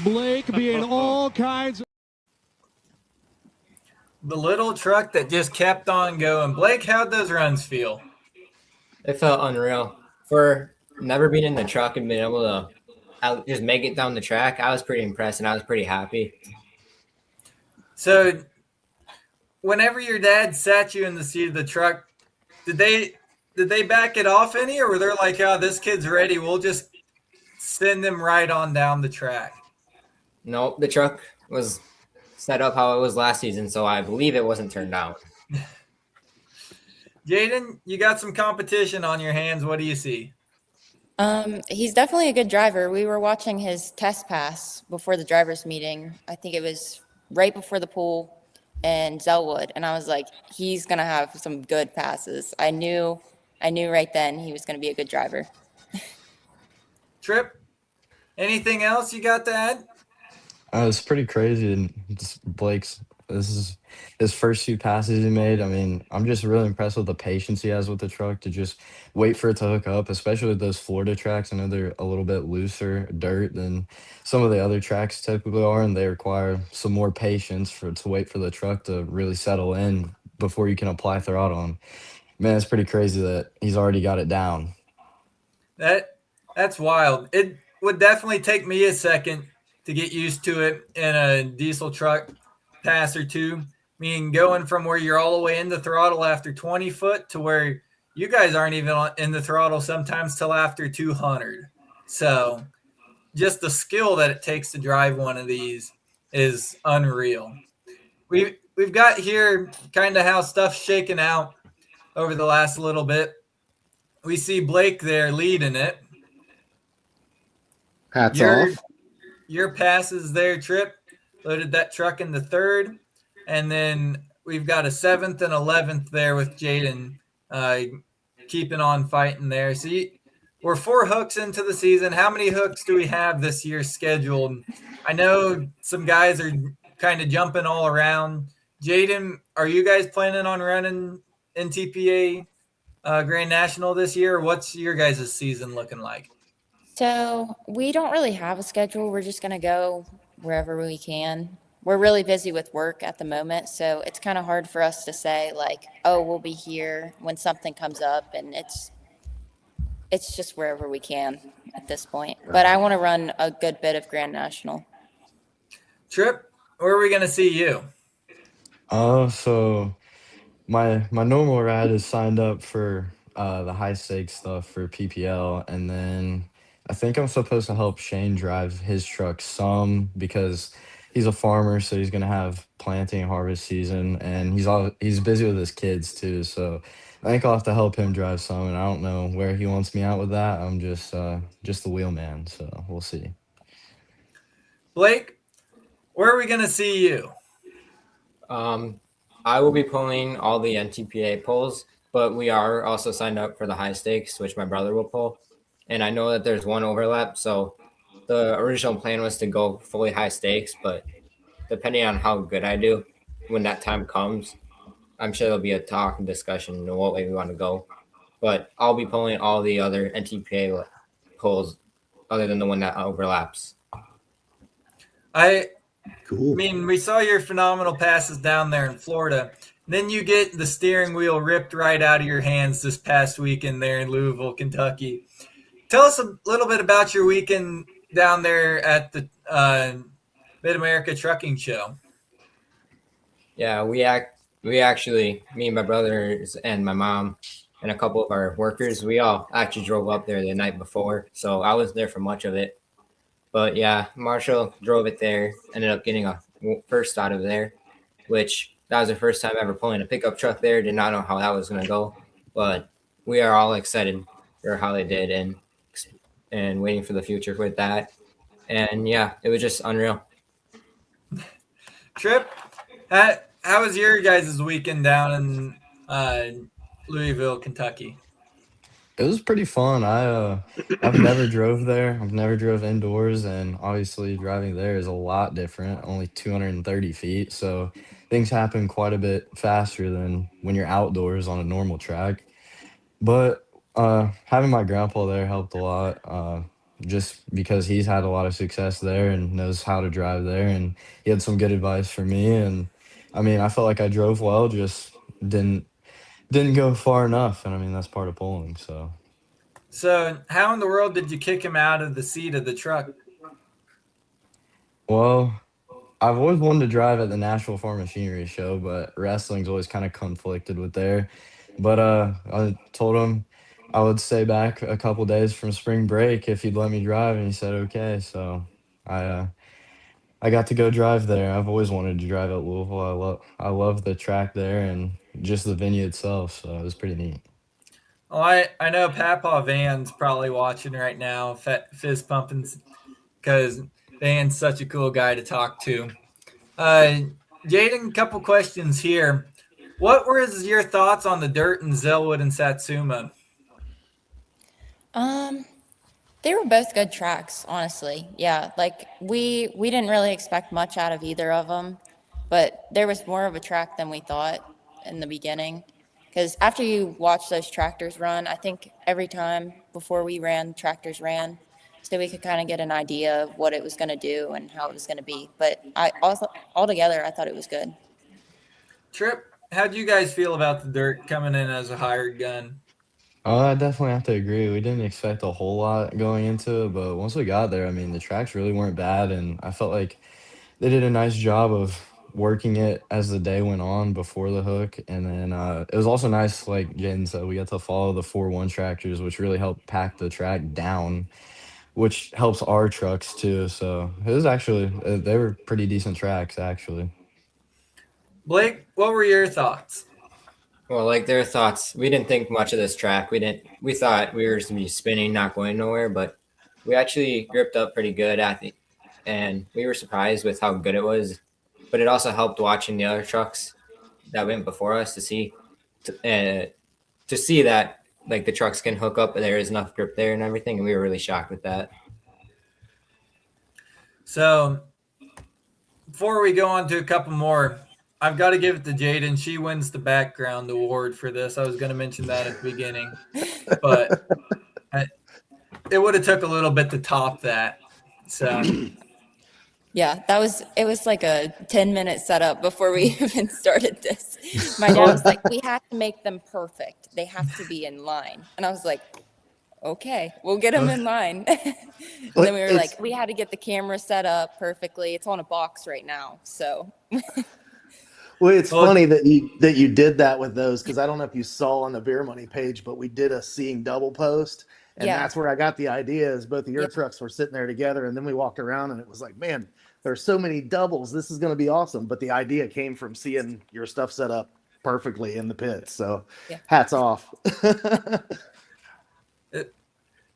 Blake being all kinds of. The little truck that just kept on going. Blake, how'd those runs feel? It felt unreal. For never being in the truck and being able to just make it down the track, I was pretty impressed and I was pretty happy. So, whenever your dad sat you in the seat of the truck, did they back it off any, or were they like, "Oh, this kid's ready. We'll just send them right on down the track"? Nope, the truck was set up how it was last season, so I believe it wasn't turned down. Jaden, you got some competition on your hands. What do you see? He's definitely a good driver. We were watching his test pass before the drivers' meeting. I think it was right before the pool in Zellwood, and I was like, he's gonna have some good passes. I knew right then he was gonna be a good driver. Trip, anything else you got to add? It's pretty crazy. And Blake's, this is his first few passes he made. I mean, I'm just really impressed with the patience he has with the truck to just wait for it to hook up, especially with those Florida tracks. I know they're a little bit looser dirt than some of the other tracks typically are, and they require some more patience to wait for the truck to really settle in before you can apply throttle on. Man, it's pretty crazy that he's already got it down. That's wild. It would definitely take me a second to get used to it in a diesel truck pass or two. I mean, going from where you're all the way in the throttle after 20 foot to where you guys aren't even in the throttle sometimes till after 200. So just the skill that it takes to drive one of these is unreal. We've got here kind of how stuff's shaken out over the last little bit. We see Blake there leading it. Hats Your off. your passes there, Trip, loaded that truck in the third, and then we've got a seventh and 11th there with Jaden keeping on fighting there. So we're 4 hooks into the season. How many hooks do we have this year scheduled? I know some guys are kind of jumping all around. Jaden, are you guys planning on running NTPA Grand National this year? What's your guys' season looking like? So we don't really have a schedule. We're just gonna go wherever we can. We're really busy with work at the moment, so it's kind of hard for us to say like, oh, we'll be here when something comes up, and it's just wherever we can at this point. But I want to run a good bit of Grand National. Trip, where are we going to see you? So my normal ride is signed up for the high stakes stuff for PPL, and then I think I'm supposed to help Shane drive his truck some because he's a farmer, so he's gonna have planting and harvest season, and he's busy with his kids too. So I think I'll have to help him drive some, and I don't know where he wants me out with that. I'm just the wheelman, so we'll see. Blake, where are we going to see you? I will be pulling all the NTPA pulls, but we are also signed up for the high stakes, which my brother will pull. And I know that there's one overlap, so the original plan was to go fully high stakes, but depending on how good I do when that time comes, I'm sure there'll be a talk and discussion on what way we want to go. But I'll be pulling all the other NTPA pulls other than the one that overlaps. I mean, we saw your phenomenal passes down there in Florida. Then you get the steering wheel ripped right out of your hands this past weekend there in Louisville, Kentucky. Tell us a little bit about your weekend down there at the Mid-America Trucking Show. Yeah, we actually, me and my brothers and my mom and a couple of our workers, we all actually drove up there the night before. So I was there for much of it. But yeah, Marshall drove it there, ended up getting a first out of there, which that was the first time ever pulling a pickup truck there. Did not know how that was going to go, but we are all excited for how they did and waiting for the future with that. And yeah, it was just unreal. Trip, how was your guys' weekend down in Louisville, Kentucky? It was pretty fun. I've never drove there. I've never drove indoors, and obviously driving there is a lot different. Only 230 feet, so things happen quite a bit faster than when you're outdoors on a normal track. But having my grandpa there helped a lot. just because he's had a lot of success there and knows how to drive there, and he had some good advice for me. And I mean, I felt like I drove well, just didn't didn't go far enough. And I mean, that's part of pulling. So, So, how in the world did you kick him out of the seat of the truck? well, I've always wanted to drive at the Nashville Farm Machinery Show, but wrestling's always kind of conflicted with there. But I told him I would stay back a couple days from spring break if he'd let me drive, and he said okay. So I uh, I got to go drive there. I've always wanted to drive at Louisville. I love the track there and just the venue itself. So it was pretty neat. Well, I know Papa Van's probably watching right now, fist pumping, because Van's such a cool guy to talk to. Uh, Jaden, a couple questions here. What was your thoughts on the dirt in Zellwood and Satsuma? Um, they were both good tracks, honestly. Yeah, like we didn't really expect much out of either of them, but there was more of a track than we thought in the beginning. Because after you watch those tractors run, I think every time before we ran, tractors ran, so we could kind of get an idea of what it was going to do and how it was going to be. But I also altogether, I thought it was good. Trip, how do you guys feel about the dirt coming in as a hired gun? I definitely have to agree. We didn't expect a whole lot going into it, but once we got there, I mean, the tracks really weren't bad, and I felt like they did a nice job of working it as the day went on before the hook. And then it was also nice, like Jaden said, we got to follow the 4-1 tractors, which really helped pack the track down, which helps our trucks too. So it was actually, they were pretty decent tracks, actually. Blake, what were your thoughts? Well, like their thoughts, we didn't think much of this track. We thought we were just gonna be spinning, not going nowhere, but we actually gripped up pretty good at the, and we were surprised with how good it was. But it also helped watching the other trucks that went before us to see that like the trucks can hook up, there is enough grip there and everything, and we were really shocked with that. So, before we go on to a couple more, I've got to give it to Jaden. She wins the background award for this. I was going to mention that at the beginning, but it would have took a little bit to top that. So, Yeah, it was like a 10-minute setup before we even started this. My dad was like, "We have to make them perfect. They have to be in line." And I was like, "Okay, we'll get them in line." And then we were like, "We had to get the camera set up perfectly. It's on a box right now." So, Well, it's funny that you did that with those because I don't know if you saw on the Beer Money page, but we did a seeing double post, and yeah. that's where I got the idea. Is both of your Yeah. trucks were sitting there together, and then we walked around, and it was like, man, there's so many doubles. This is going to be awesome. But the idea came from seeing your stuff set up perfectly in the pits. So, Yeah. hats off. I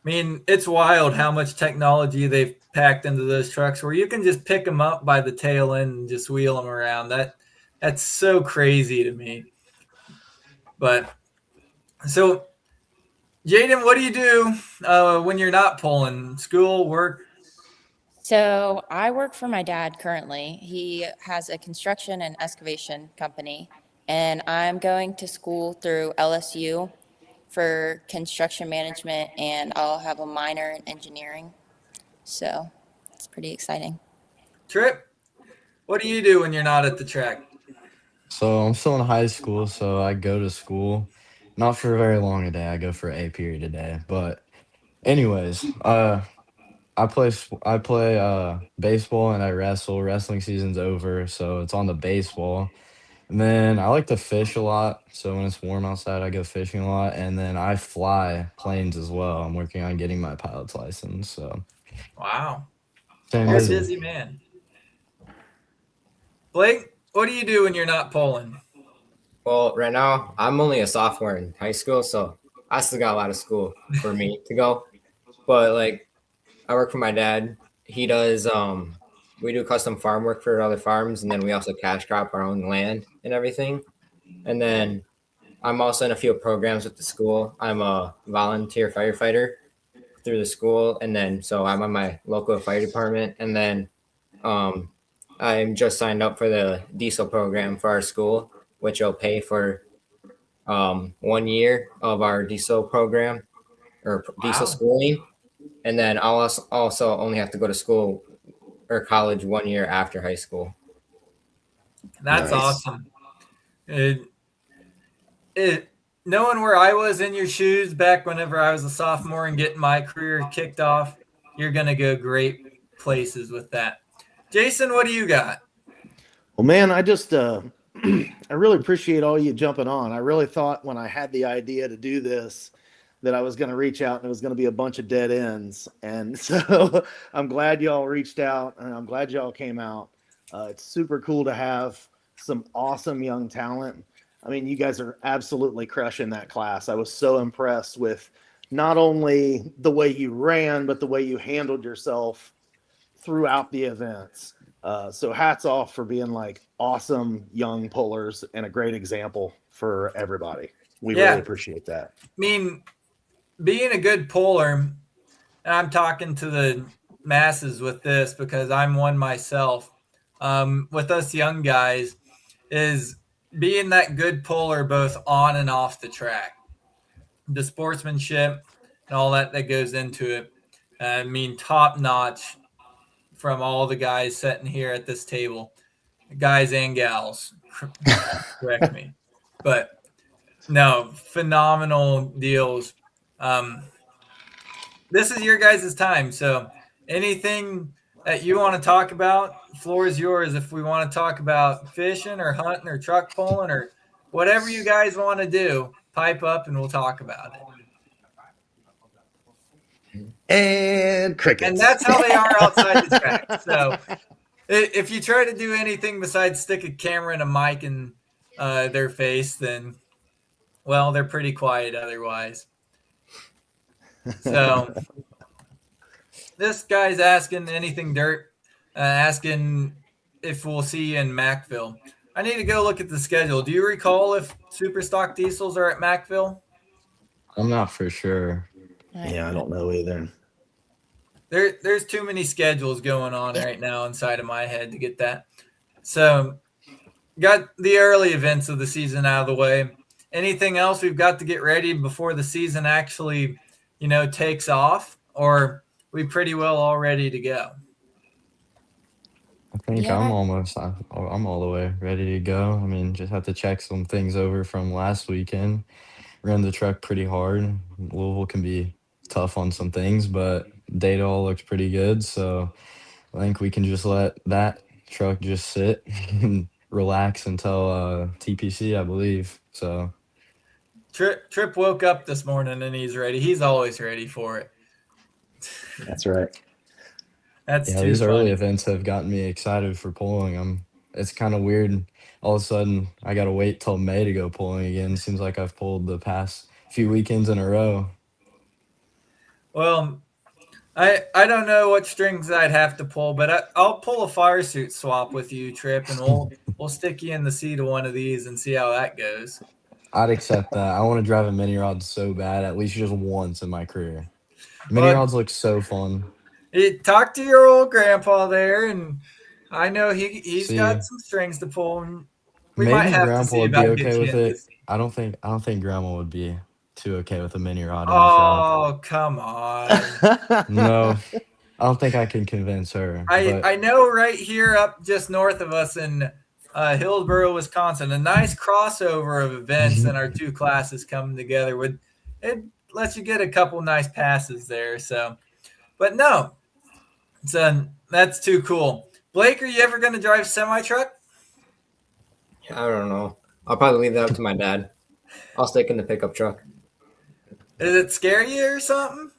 mean, it's wild how much technology they've packed into those trucks where you can just pick them up by the tail end and just wheel them around. That's so crazy to me. But so, Jaden, what do you do when you're not pulling? School, work? So I work for my dad currently. He has a construction and excavation company, and I'm going to school through LSU for construction management, and I'll have a minor in engineering. So it's pretty exciting. Trip, what do you do when you're not at the track? So I'm still in high school, so I go to school, not for very long a day. I go for a period a day. But anyways, I play baseball and I wrestle. Wrestling season's over, so it's on the baseball. And then I like to fish a lot. So when it's warm outside, I go fishing a lot. And then I fly planes as well. I'm working on getting my pilot's license. So Wow, staying you're a busy. busy man. Blake, what do you do when you're not pulling? Well, right now I'm only a sophomore in high school, so I still got a lot of school for me to go. But like I work for my dad. He does we do custom farm work for other farms, and then we also cash crop our own land and everything. And then I'm also in a few programs with the school. I'm a volunteer firefighter through the school, and then so I'm on my local fire department, and then um, I'm just signed up for the diesel program for our school, which will pay for 1 year of our diesel program or diesel Wow. schooling. and then I'll also only have to go to school or college 1 year after high school. That's Nice. awesome. Knowing where I was in your shoes back whenever I was a sophomore and getting my career kicked off, you're going to go great places with that. Jason, what do you got? Well, man, I just I really appreciate all you jumping on. I really thought when I had the idea to do this that I was going to reach out and it was going to be a bunch of dead ends. And so I'm glad y'all reached out and I'm glad y'all came out. It's super cool to have some awesome young talent. I mean, you guys are absolutely crushing that class. I was so impressed with not only the way you ran, but the way you handled yourself throughout the events. So hats off for being like awesome young pullers and a great example for everybody. We really appreciate that. I mean, being a good puller, and I'm talking to the masses with this because I'm one myself, with us young guys, is being that good puller both on and off the track. The sportsmanship and all that goes into it. I mean, top notch from all the guys sitting here at this table, guys and gals, correct me. But no, phenomenal deals. This is your guys' time. So anything that you want to talk about, floor is yours. If we want to talk about fishing or hunting or truck pulling or whatever you guys want to do, pipe up and we'll talk about it. And crickets. And that's how they are outside the track. So if you try to do anything besides stick a camera and a mic in their face, then, well, they're pretty quiet otherwise. So this guy's asking anything dirt, asking if we'll see you in Macville. I need to go look at the schedule. Do you recall if super stock diesels are at Macville? I'm not for sure. Yeah, I don't know either. There's too many schedules going on right now inside of my head to get that. So got the early events of the season out of the way. Anything else we've got to get ready before the season actually, takes off, or we pretty well all ready to go? I think Yeah. I'm all the way ready to go. I mean, just have to check some things over from last weekend. Ran the truck pretty hard. Louisville can be tough on some things, but data all looks pretty good. So I think we can just let that truck just sit and relax until TPC, I believe. So Trip woke up this morning and he's ready. He's always ready for it. That's right. That's yeah, too these early funny. events have gotten me excited for pulling. It's kind of weird. All of a sudden, I got to wait till May to go pulling again. Seems like I've pulled the past few weekends in a row. Well, I don't know what strings I'd have to pull, but I'll pull a fire suit swap with you, Trip, and we'll stick you in the seat of one of these and see how that goes. I'd accept that. I want to drive a mini rod so bad, at least just once in my career. Mini Well, rods look so fun. talk to your old grandpa there, and I know he's got See, some strings to pull, and we might maybe have to Grandpa see would be about okay getting you with in it. this. I don't think Grandma would be too okay with a mini rod in the shop. Oh, come on. No, I don't think I can convince her. I But know right here up just north of us in Hillsboro, Wisconsin, a nice crossover of events and our two classes coming together it lets you get a couple nice passes there. So, but no, that's too cool. Blake, are you ever going to drive semi truck? I don't know. I'll probably leave that up to my dad. I'll stick in the pickup truck. Does it scare you or something?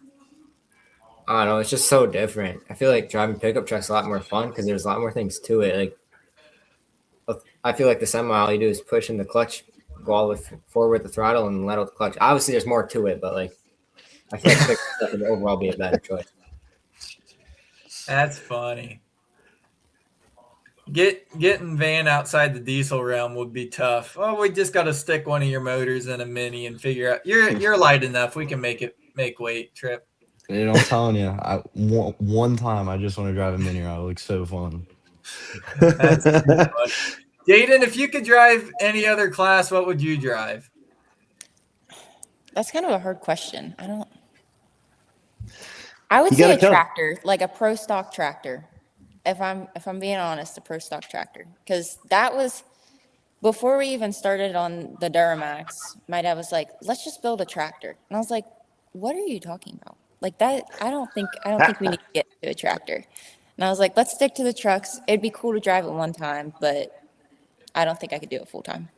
I don't know. It's just so different. I feel like driving pickup truck's a lot more fun because there's a lot more things to it. Like, I feel like the semi, all you do is push in the clutch, go all the way forward with the throttle, and let out the clutch. Obviously, there's more to it, but like, I feel like pickup truck would overall be a better choice. That's funny. Getting van outside the diesel realm would be tough. Oh, we just got to stick one of your motors in a mini and figure out. You're light enough. We can make weight, Trip. I'm telling you, one time I just want to drive a mini rod. It looks so fun. That's too funny. Jaden, if you could drive any other class, what would you drive? That's kind of a hard question. I don't. I would You say got to a come. tractor, like a pro stock tractor. If I'm being honest, a pro stock tractor, because that was before we even started on the Duramax. My dad was like, "Let's just build a tractor," and I was like, "What are you talking about? Like that? I don't think we need to get to a tractor." And I was like, "Let's stick to the trucks. It'd be cool to drive it one time, but I don't think I could do it full time."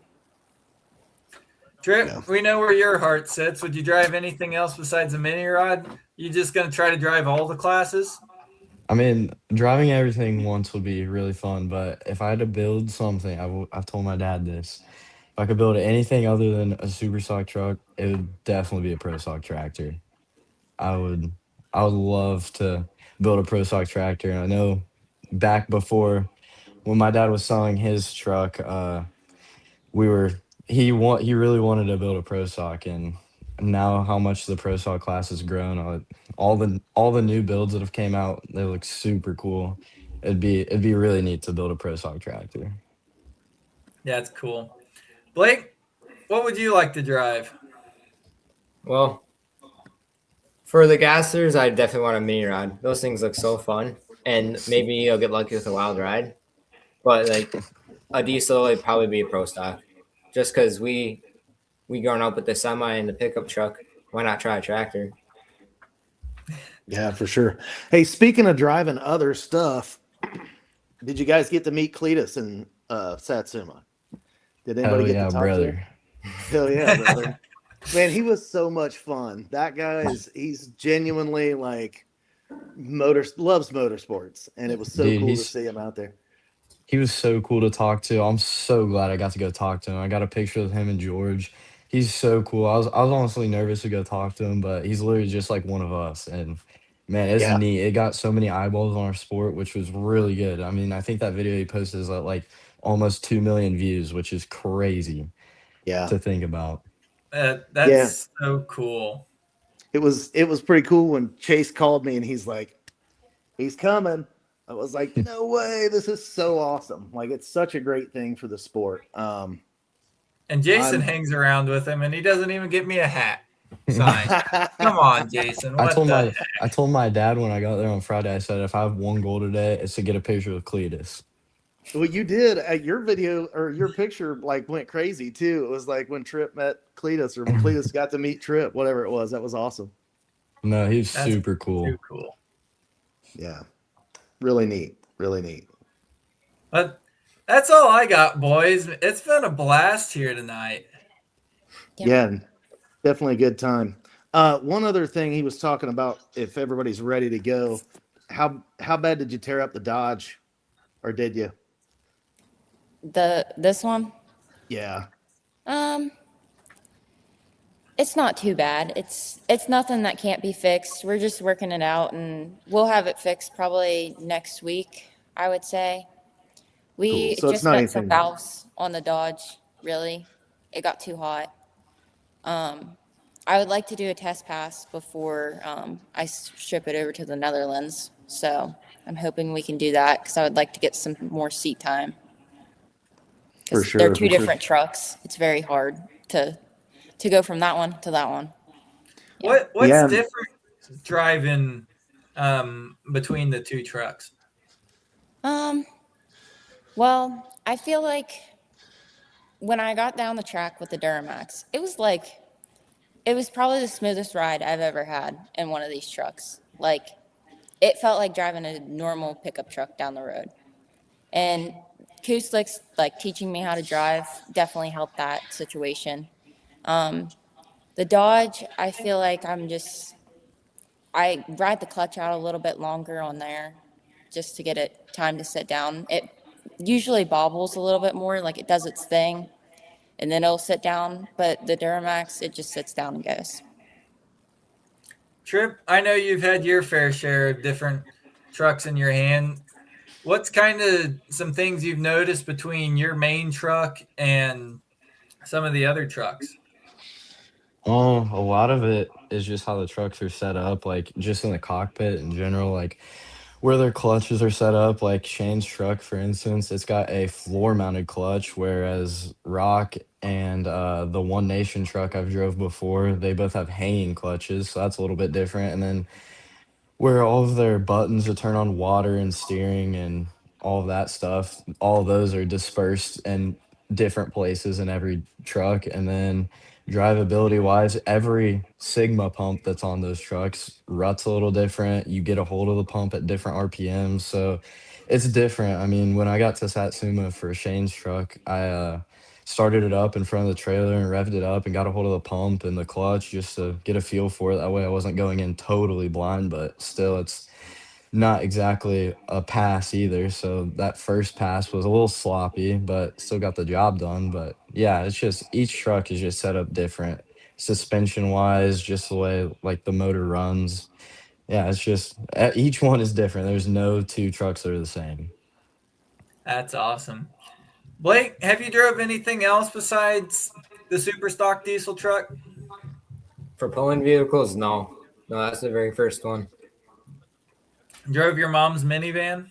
Trip, Yeah. we know where your heart sits. Would you drive anything else besides a mini rod? You just gonna try to drive all the classes? I mean, driving everything once would be really fun, but if I had to build something, I've told my dad this. If I could build anything other than a super stock truck, it would definitely be a pro stock tractor. I would I would love to build a pro stock tractor. And I know back before when my dad was selling his truck, we were he really wanted to build a pro stock, and now how much the pro stock class has grown, all the new builds that have came out, they look super cool. It'd be really neat to build a pro stock tractor. Yeah, it's cool. Blake, what would you like to drive? Well, for the gassers, I definitely want a mini rod. Those things look so fun, and maybe you'll get lucky with a wild ride. But like a diesel, it'd probably be a pro stock, just because we grown up with the semi and the pickup truck. Why not try a tractor? Yeah, for sure. Hey, speaking of driving other stuff, did you guys get to meet Cletus and Satsuma? Did anybody Hell get to yeah, talk to him? brother. Hell yeah, brother. Man, he was so much fun. That guy he's genuinely like loves motorsports, and it was so Dude, cool to see him out there. he was so cool to talk to. I'm so glad I got to go talk to him. I got a picture of him and George. He's so cool. I was honestly nervous to go talk to him, but he's literally just like one of us. And man, it's Yeah, neat. It got so many eyeballs on our sport, which was really good. I mean, I think that video he posted is at like almost 2 million views, which is crazy yeah, to think about. yeah. That's so cool. It was pretty cool when Chase called me and he's like, he's coming. I was like, no way, this is so awesome. Like it's such a great thing for the sport. And Jason I'm hangs around with him, and he doesn't even get me a hat signed. Come on, Jason. I What told the? my I told my dad when I got there on Friday, I said if I have one goal today, it's to get a picture with Cletus. Well, you did. Your video or your picture like went crazy too. It was like when Trip met Cletus or when Cletus got to meet Trip, whatever it was. That was awesome. No, he's That's super too cool. cool. Yeah, really neat. Really neat. But that's all I got, boys. It's been a blast here tonight. Yep. Yeah, definitely a good time. One other thing he was talking about, if everybody's ready to go, how bad did you tear up the Dodge, or did you? This one, Yeah, um, it's not too bad. It's nothing that can't be fixed. We're just working it out, and we'll have it fixed probably next week, I would say. cool. We So it's just not spent some anything. valves on the Dodge, really. It got too hot. I would like to do a test pass before I ship it over to the Netherlands. So I'm hoping we can do that because I would like to get some more seat time For because they're sure, two for sure. different trucks. It's very hard to go from that one to that one. Yeah. What's Yeah, different driving between the two trucks? Um. Well, I feel like when I got down the track with the Duramax, it was probably the smoothest ride I've ever had in one of these trucks. Like it felt like driving a normal pickup truck down the road. And Kuslik's like teaching me how to drive definitely helped that situation. The Dodge, I feel like I ride the clutch out a little bit longer on there just to get it time to sit down. It usually bobbles a little bit more, like it does its thing, and then it'll sit down. But the Duramax, it just sits down and goes. Trip, I know you've had your fair share of different trucks in your hand. What's kind of some things you've noticed between your main truck and some of the other trucks? Oh, a lot of it is just how the trucks are set up, like just in the cockpit in general, like where their clutches are set up. Like Shane's truck, for instance, it's got a floor mounted clutch, whereas Rock and the One Nation truck I've drove before, they both have hanging clutches, so that's a little bit different. And then where all of their buttons to turn on water and steering and all of that stuff, all of those are dispersed in different places in every truck. And then drivability wise, every Sigma pump that's on those trucks ruts a little different. You get a hold of the pump at different RPMs. So it's different. I mean, when I got to Satsuma for Shane's truck, I started it up in front of the trailer and revved it up and got a hold of the pump and the clutch just to get a feel for it. That way I wasn't going in totally blind, but still it's not exactly a pass either. So that first pass was a little sloppy, but still got the job done. But yeah, it's just each truck is just set up different. Suspension wise, just the way like the motor runs. Yeah, it's just each one is different. There's no two trucks that are the same. That's awesome. Blake, have you drove anything else besides the super stock diesel truck? For pulling vehicles, no. No, that's the very first one. Drove your mom's minivan?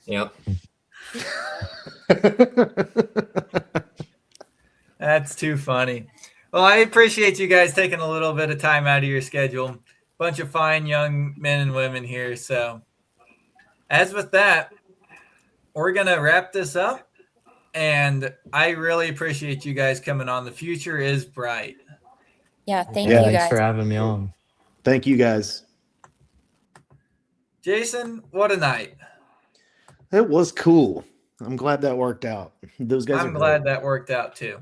Yep. That's too funny. Well, I appreciate you guys taking a little bit of time out of your schedule. Bunch of fine young men and women here. So, as with that, we're going to wrap this up. And I really appreciate you guys coming on. The future is bright. Yeah, thank Yeah, you thanks guys. for having me on. Thank you guys. Jason, what a night. It was cool. I'm glad that worked out. Those guys I'm glad that worked out too.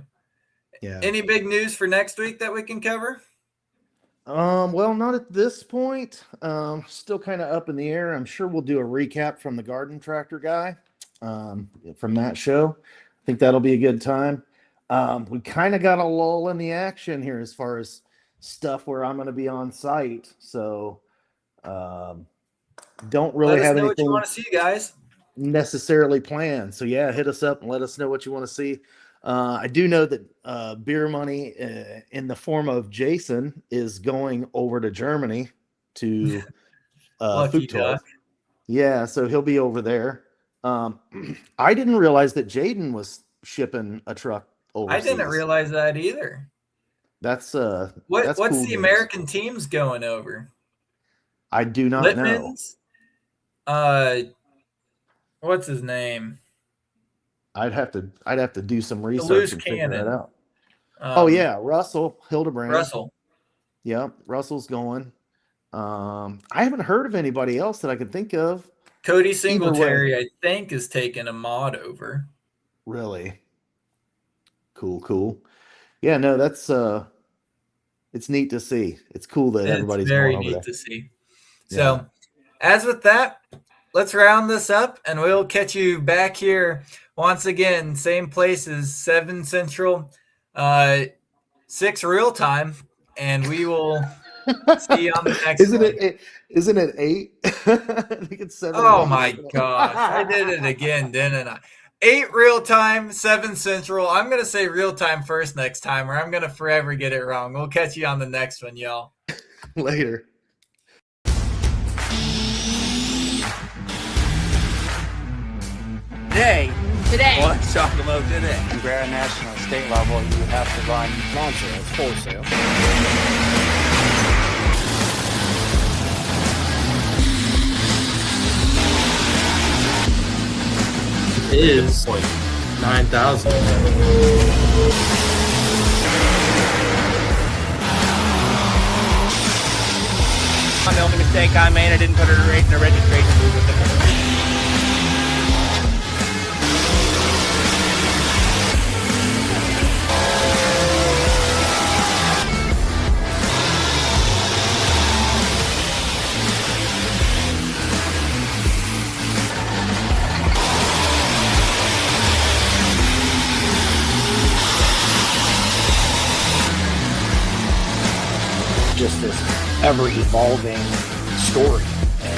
Yeah. Any big news for next week that we can cover? Well, not at this point. Still kind of up in the air. I'm sure we'll do a recap from the garden tractor guy, from that show. I think that'll be a good time. We kind of got a lull in the action here as far as stuff where I'm going to be on site. So, don't really Let us have know what you anything want to see, guys. necessarily planned. So yeah, hit us up and let us know what you want to see. I do know that Beer Money in the form of Jason is going over to Germany to Lucky food tour. duck. Yeah, so he'll be over there. I didn't realize that Jaden was shipping a truck overseas. I didn't realize that either. That's What's cool the news. American teams going over? I do not know. Littman's? What's his name? I'd have to do some research loose and figure cannon. that out. Oh yeah, Russell Hildebrand. Russell. Yep, Russell's going. I haven't heard of anybody else that I can think of. Cody Either way. Singletary, I think, is taking a mod over. Really? Cool. Yeah, no, that's it's neat to see. It's cool that everybody's It's very going over neat there. to see. Yeah. So, as with that, let's round this up, and we'll catch you back here once again. Same places, 7 Central, 6 real time, and we will see you on the next Isn't one. Isn't it 8? I think it's 7. Oh my gosh, I did it again, didn't I? 8 real time, 7 Central. I'm going to say real time first next time, or I'm going to forever get it wrong. We'll catch you on the next one, y'all. Later. Today, Let's talk about today. if you're at a national and state level, you have to run non-sales, wholesale. Is 9,000. The only mistake I made, I didn't put a rate in the registration book with the just this ever evolving story. And